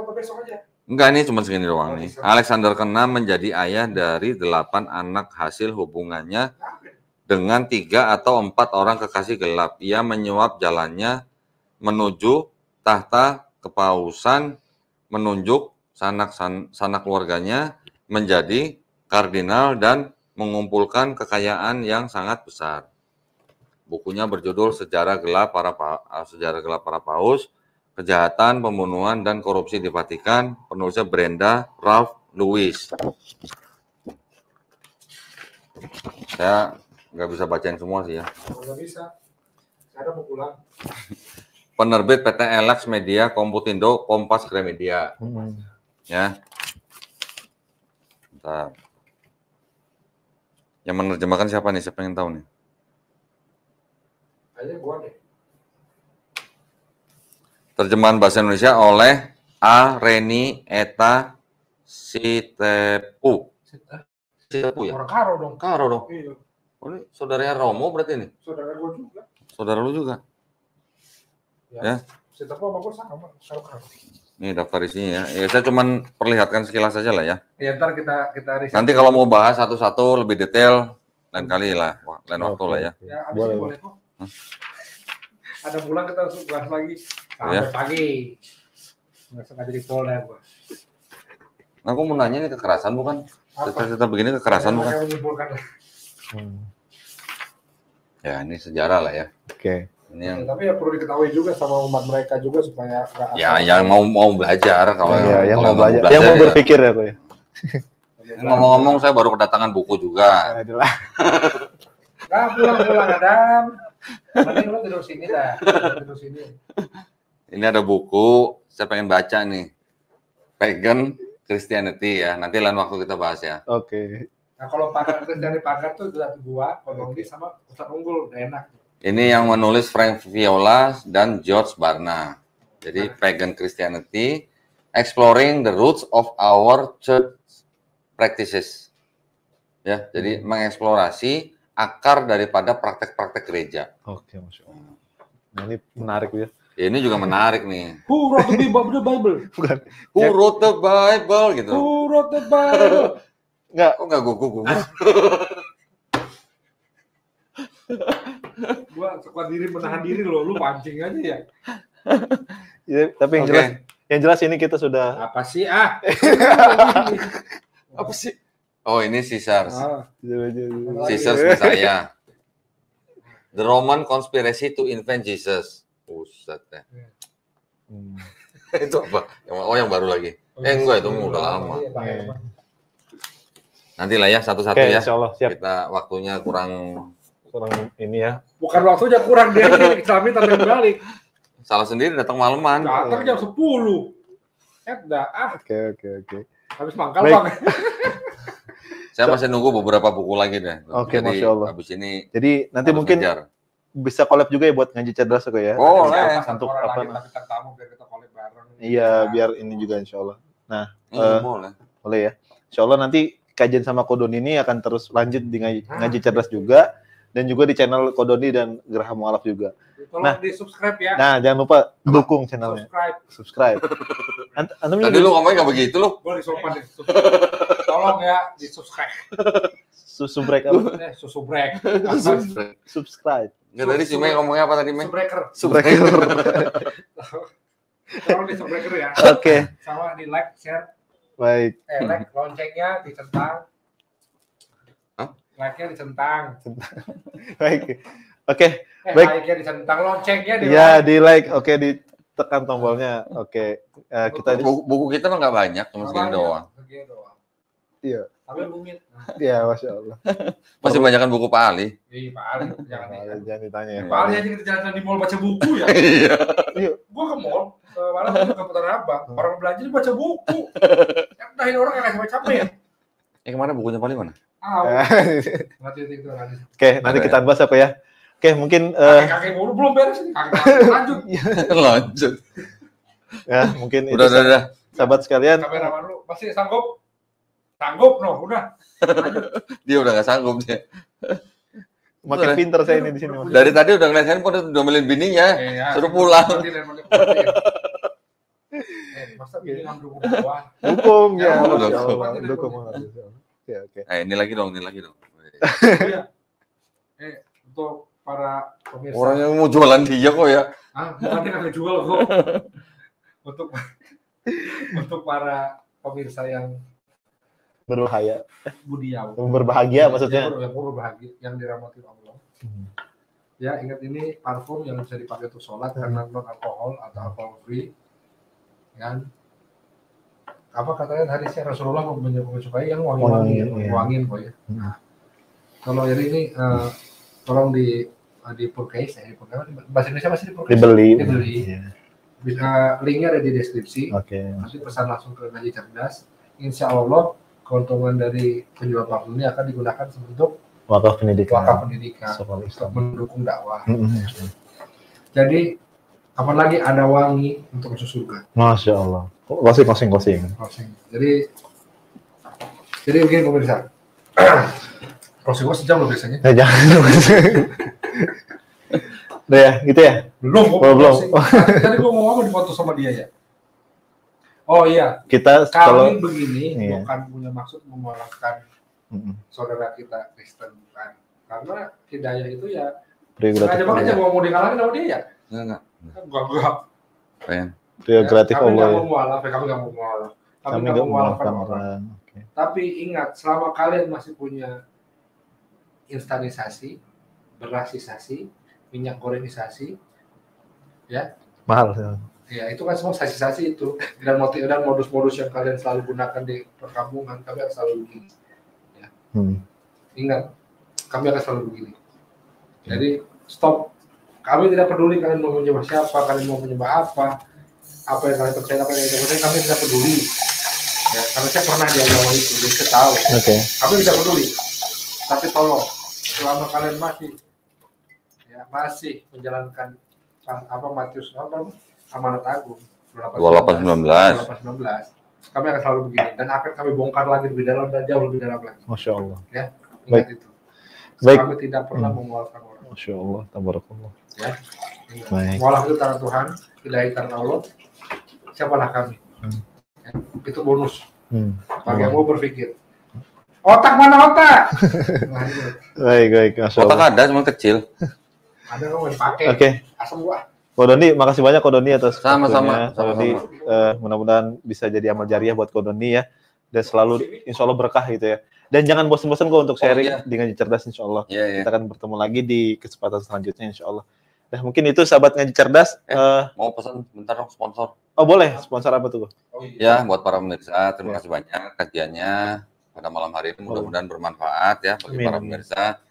apa besok aja? Enggak, ini cuma segini doang nih. Alexander ke-6 menjadi ayah dari 8 anak hasil hubungannya dengan 3 atau 4 orang kekasih gelap. Ia menyuap jalannya menuju tahta kepausan, menunjuk sanak keluarganya menjadi kardinal dan mengumpulkan kekayaan yang sangat besar. Bukunya berjudul Sejarah Gelap Para Paus, Kejahatan, Pembunuhan, dan Korupsi di Vatikan. Penulisnya Brenda Ralph Lewis. Saya nggak bisa bacain semua sih ya. Nggak bisa. Saya mau pulang. Penerbit PT Alex Media, Komputindo, Kompas Gramedia. Ya. Mantap. Yang menerjemahkan siapa nih? Saya pengen tahu nih. Kayaknya gua deh. Terjemahan bahasa Indonesia oleh A. Reni Eta Sitepu. Sitepu ya? Orang Karo dong. Karo dong. Iya. Oh, ini saudaranya Romo berarti ini? Saudara gua juga. Saudara lu juga? Ya. Si Tepo sama gua sama Karo. Ini daftar isinya ya. Ya saya cuman perlihatkan sekilas saja lah ya. Ya ntar kita riset. Nanti kalau mau bahas satu-satu lebih detail, lain kali lah, lain waktu lah ya. Ya abis boleh. Boleh kok. Ada pulang kita langsung bahas lagi. Sampai pagi. Nggak sengaja di polda gua. Nah, aku mau nanya ini kekerasan bukan? Cerita begini kekerasan bukan? Ya ini sejarah lah ya. Oke. Ini yang tapi ya perlu diketahui juga sama umat mereka juga supaya nggak ya yang mau belajar kalau yang kalau mau belajar, ya. yang mau berpikir ya tuh ya. Ngomong-ngomong saya baru kedatangan buku juga. Adalah. Nah, pulang Adam. Mending lo tidur sini dah. Tidur sini. Ini ada buku, saya pengen baca nih. Pagan Christianity ya. Nanti lain waktu kita bahas ya. Oke. Nah, kalau pakar dari pakar tuh gua, Kodongdi sama Ustaz Unggul, udah enak. Ini yang menulis Frank Viola dan George Barna. Jadi Pagan Christianity, Exploring the Roots of Our Church Practices. Ya, jadi mengeksplorasi akar daripada praktek-praktek gereja. Oke, Masya Allah. Nah, ini menarik ya. Ya, ini juga menarik nih. Who wrote the Bible? Bukan. Who wrote the Bible gitu. Who wrote the Bible? Enggak. Kok nggak gugup? Gua sekuat diri menahan diri loh, lu pancing aja ya. Ya, tapi yang jelas ini kita sudah Apa sih ah? Apa sih? Oh, ini Caesars. Ah, Caesars Messiah. The Roman Conspiracy to Invent Jesus. Buset ya. Itu apa? Yang baru lagi. Enggak, itu udah lama. Iya. Nanti lah ya satu-satu Oke, ya. insya Allah, siap. Kita waktunya kurang ini ya. Bukan waktunya kurang dia kami tapi balik. salah sendiri datang maleman. Datang jam 10. Dah Oke. habis mangkal Baik. Bang. Saya masih nunggu beberapa buku lagi deh. Oke, Jadi, Masya Allah. habis ini Jadi nanti harus mungkin ngejar. bisa collab juga ya buat ngaji cerdas kok ya. Oh, Untuk apa? Bintang tamu biar kita collab bareng. Iya, biar ini juga insya Allah. Nah, Boleh. boleh ya. Insya Allah nanti kajian sama Kodoni ini akan terus lanjut di ngaji cerdas juga. Dan juga di channel Kodoni dan Geraham Mu'alaf juga. Tolong di subscribe ya. Nah, jangan lupa dukung channelnya. Subscribe. Antum Tadi lu ngomongnya nggak begitu lu. Boleh sopan deh. Tolong ya di subscribe. subrek apa? Susubrek. Subscribe. Nggak, tadi si Mei ngomongnya apa tadi, Mei? Subbreaker. Tolong di subbreaker ya. Oke. Sama di like, share, Baik. like loncengnya dicentang. Like-nya dicentang. Baik. Oke. Baik. Like-nya dicentang, loncengnya di Ya, like. di like. Oke, ditekan tombolnya. Oke. Kita Buku kita mah nggak banyak, cuma segini doang. Segini doang. Iya. Tapi rumit. Iya, Masya Allah. Masih banyakan buku Pak Ali. Ih, Pak Ali, jangan ya. Jangan ditanya ya. Pak Ali aja kita jalan di mall baca buku ya. Iya. Gua ke mall, malah ke Putar Abang, orang belanja baca buku. Entah ini orang yang nggak capek ya. Kemana bukunya Pak Ali mana? Oke, nanti kita bahas apa ya. Oke, mungkin kakek mulu belum beres ini. Kakek lanjut. Lanjut. ya, mungkin itu Udah. sahabat sekalian. Kameraman lu masih sanggup? Sanggup no, udah. Lanjut. Dia udah nggak sanggup dia. Makin pinter saya ini di sini. Dari tadi udah ngeliat handphone, udah melin bininya. Suruh pulang. Masa bini ngambil bawah? Dukung ya. Dukung. Oke. Ini lagi dong. Iya. Untuk para pemirsa. Orang yang mau jualan dia kok ya. Bukannya nggak jual kok. Untuk para pemirsa yang Berbahaya. budiawan. Berbahagia maksudnya. Yang berbahagia, yang dirahmati Allah. Ya, ingat ini parfum yang bisa dipakai untuk sholat karena non alkohol atau alkohol free. Kan? Apa katanya hadisnya Rasulullah menyukai yang wangi-wangiin kok ya. Nah, kalau jadi ini tolong di purchase ya, bahasa Indonesia masih di purchase. Dibeli. Ya. Bisa linknya ada di deskripsi. Oke. Nanti pesan langsung ke Ngaji Cerdas. Insya Allah keuntungan dari penjual parfum ini akan digunakan untuk wakaf pendidikan. Untuk mendukung dakwah. Jadi kapan lagi ada wangi untuk masuk surga. Masya Allah. Closing. Jadi begini pemirsa. Closing sejam loh biasanya. Jangan. Udah ya, gitu ya? Belum. Tadi gua mau apa dipoto sama dia ya? Oh iya. Kita kami begini bukan punya maksud memualafkan saudara kita Kristen, bukan. Karena hidayah itu ya sengaja banget aja mau dikalahkan sama dia ya? Enggak. Prerogatif Allah. Kami nggak mau mualaf, kami nggak mau mualaf. Kami nggak mau mualafkan orang. Tapi ingat, selama kalian masih punya instanisasi, berasisasi, minyak gorengisasi, ya mahal. Ya itu kan semua sasi-sasi itu dan modus-modus yang kalian selalu gunakan di perkampungan, kami akan selalu begini. Ya. Ingat, kami akan selalu begini. Jadi stop. Kami tidak peduli kalian mau menyembah siapa, kalian mau menyembah apa yang kalian percaya, apa yang kalian percaya, kami tidak peduli. Ya, karena saya pernah di agama itu, jadi saya tahu. Kami tidak peduli. Tapi tolong, selama kalian masih menjalankan Matius amanat agung 2819, kami akan selalu begini dan akan kami bongkar lagi lebih dalam dan jauh lebih dalam lagi. Masya Allah. Ya, ingat itu. Kami tidak pernah memualafkan orang. Masya Allah, tabarakallah. Ya, mualaf itu tangan Tuhan, hidayah tangan Allah. Siapalah kami? Ya, itu bonus. Bagi yang mau berpikir. Otak mana otak? Baik, Masya Allah. Otak ada, cuma kecil. Ada yang dipakai. Oke. Asam buah. Ko Doni, makasih banyak Ko Doni atas sama-sama. Mudah-mudahan bisa jadi amal jariah buat Ko Doni ya, dan selalu insya Allah berkah gitu ya. Dan jangan bosan-bosan kok untuk sharing di Ngaji Cerdas insya Allah. Kita akan bertemu lagi di kesempatan selanjutnya insya Allah. Nah mungkin itu sahabat Ngaji Cerdas. Mau pesan bentar dong sponsor. Oh boleh, sponsor apa tuh? Ya buat para pemirsa, terima kasih banyak kajiannya pada malam hari ini, mudah-mudahan bermanfaat ya bagi para pemirsa.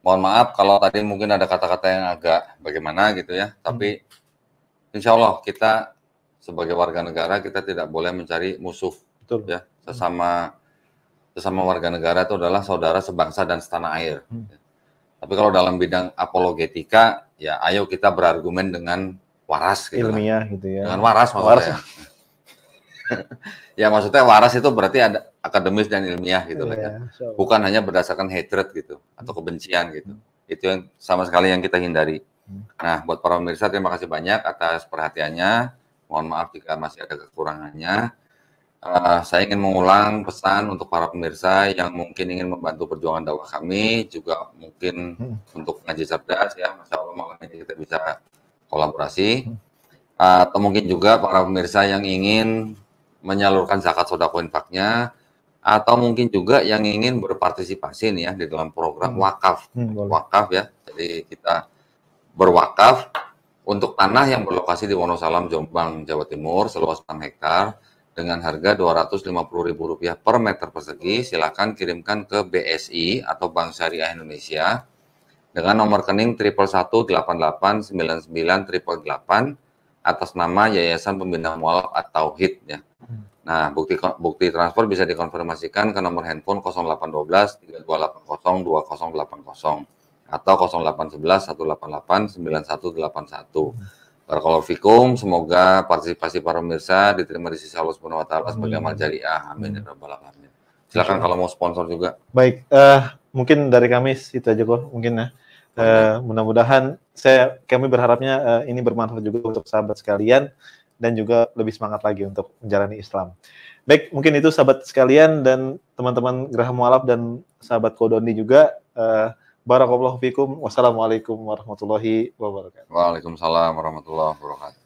Mohon maaf kalau tadi mungkin ada kata-kata yang agak bagaimana gitu ya, tapi insya Allah kita sebagai warga negara kita tidak boleh mencari musuh. Betul. Ya, sesama warga negara itu adalah saudara sebangsa dan setanah air. Tapi kalau dalam bidang apologetika, ya ayo kita berargumen dengan waras gitu. Ilmiah gitu ya. Dengan waras maksudnya. Ya maksudnya waras itu berarti ada akademis dan ilmiah gitu lah ya. Bukan hanya berdasarkan hatred gitu atau kebencian gitu. Itu yang sama sekali yang kita hindari. Nah, buat para pemirsa terima kasih banyak atas perhatiannya. Mohon maaf jika masih ada kekurangannya. Saya ingin mengulang pesan untuk para pemirsa yang mungkin ingin membantu perjuangan dakwah kami, juga mungkin untuk Ngaji Cerdas ya, Masya Allah malam ini kita bisa kolaborasi. Atau mungkin juga para pemirsa yang ingin menyalurkan zakat sedekah infaknya, atau mungkin juga yang ingin berpartisipasi nih ya di dalam program wakaf. Wakaf ya, jadi kita berwakaf untuk tanah yang berlokasi di Wonosalam, Jombang, Jawa Timur, seluas 6 hektar, dengan harga Rp250.000 per meter persegi. Silakan kirimkan ke BSI atau Bank Syariah Indonesia dengan nomor rekening 111889988 atas nama Yayasan Pembina Mualaf At-Tauhid ya. Nah, bukti transfer bisa dikonfirmasikan ke nomor handphone 0812 3280 2080 atau 0811 188 9181. Barakallahu fikum, semoga partisipasi para pemirsa diterima di sisi Allah Subhanahu wa taala sebagai amal jariah. Amin ya rabbal alamin. Silakan kalau mau sponsor juga. Baik, mungkin dari kami itu aja kok, mungkin ya. Mudah-mudahan kami berharapnya ini bermanfaat juga untuk sahabat sekalian dan juga lebih semangat lagi untuk menjalani Islam. Baik, mungkin itu sahabat sekalian dan teman-teman Geraha Mualaf dan sahabat Ko Doni juga. Barakallahu fikum. Wassalamualaikum warahmatullahi wabarakatuh. Waalaikumsalam warahmatullahi wabarakatuh.